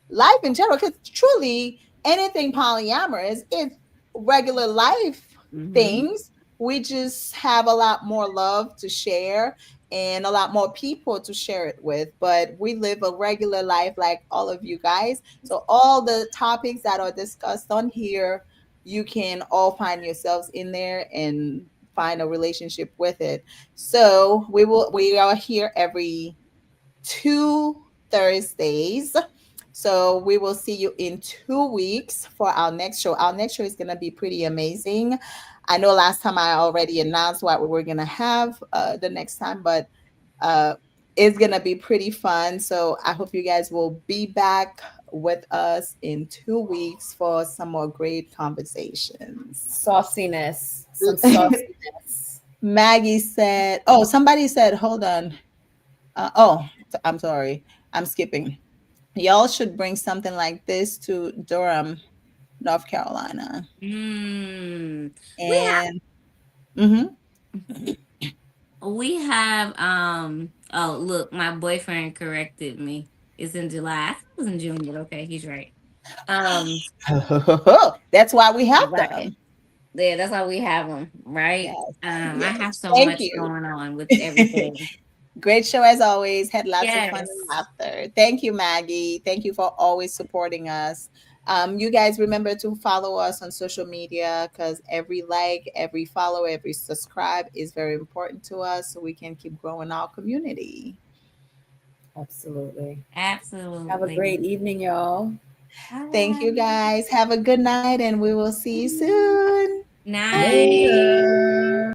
life in general, because truly anything polyamorous is regular life Mm-hmm. things. We just have a lot more love to share and a lot more people to share it with. But we live a regular life like all of you guys. So all the topics that are discussed on here, you can all find yourselves in there and find a relationship with it. So we are here every 2 Thursdays. So we will see you in 2 weeks for our next show. Our next show is going to be pretty amazing. I know last time I already announced what we were going to have the next time, but uh, it's going to be pretty fun. So I hope you guys will be back with us in 2 weeks for some more great conversations. Sauciness, some sauciness. Maggie said, oh, somebody said, hold on. I'm sorry. I'm skipping. Y'all should bring something like this to Durham, North Carolina. Mm. We And mhm. oh look, my boyfriend corrected me. It's in July. I thought it was in June, but okay, he's right. Um, That's why we have right. them. Yeah, that's why we have them, right? Yes. I Yes. have so Thank much you. going on with everything. Great show as always. Had lots of fun and Yes. laughter. Thank you, Maggie. Thank you for always supporting us. You guys remember to follow us on social media because every like, every follow, every subscribe is very important to us so we can keep growing our community. Absolutely. Have a great Absolutely. evening, y'all. Thank you Bye. guys. Have a good night and we will see you soon. Night. Later.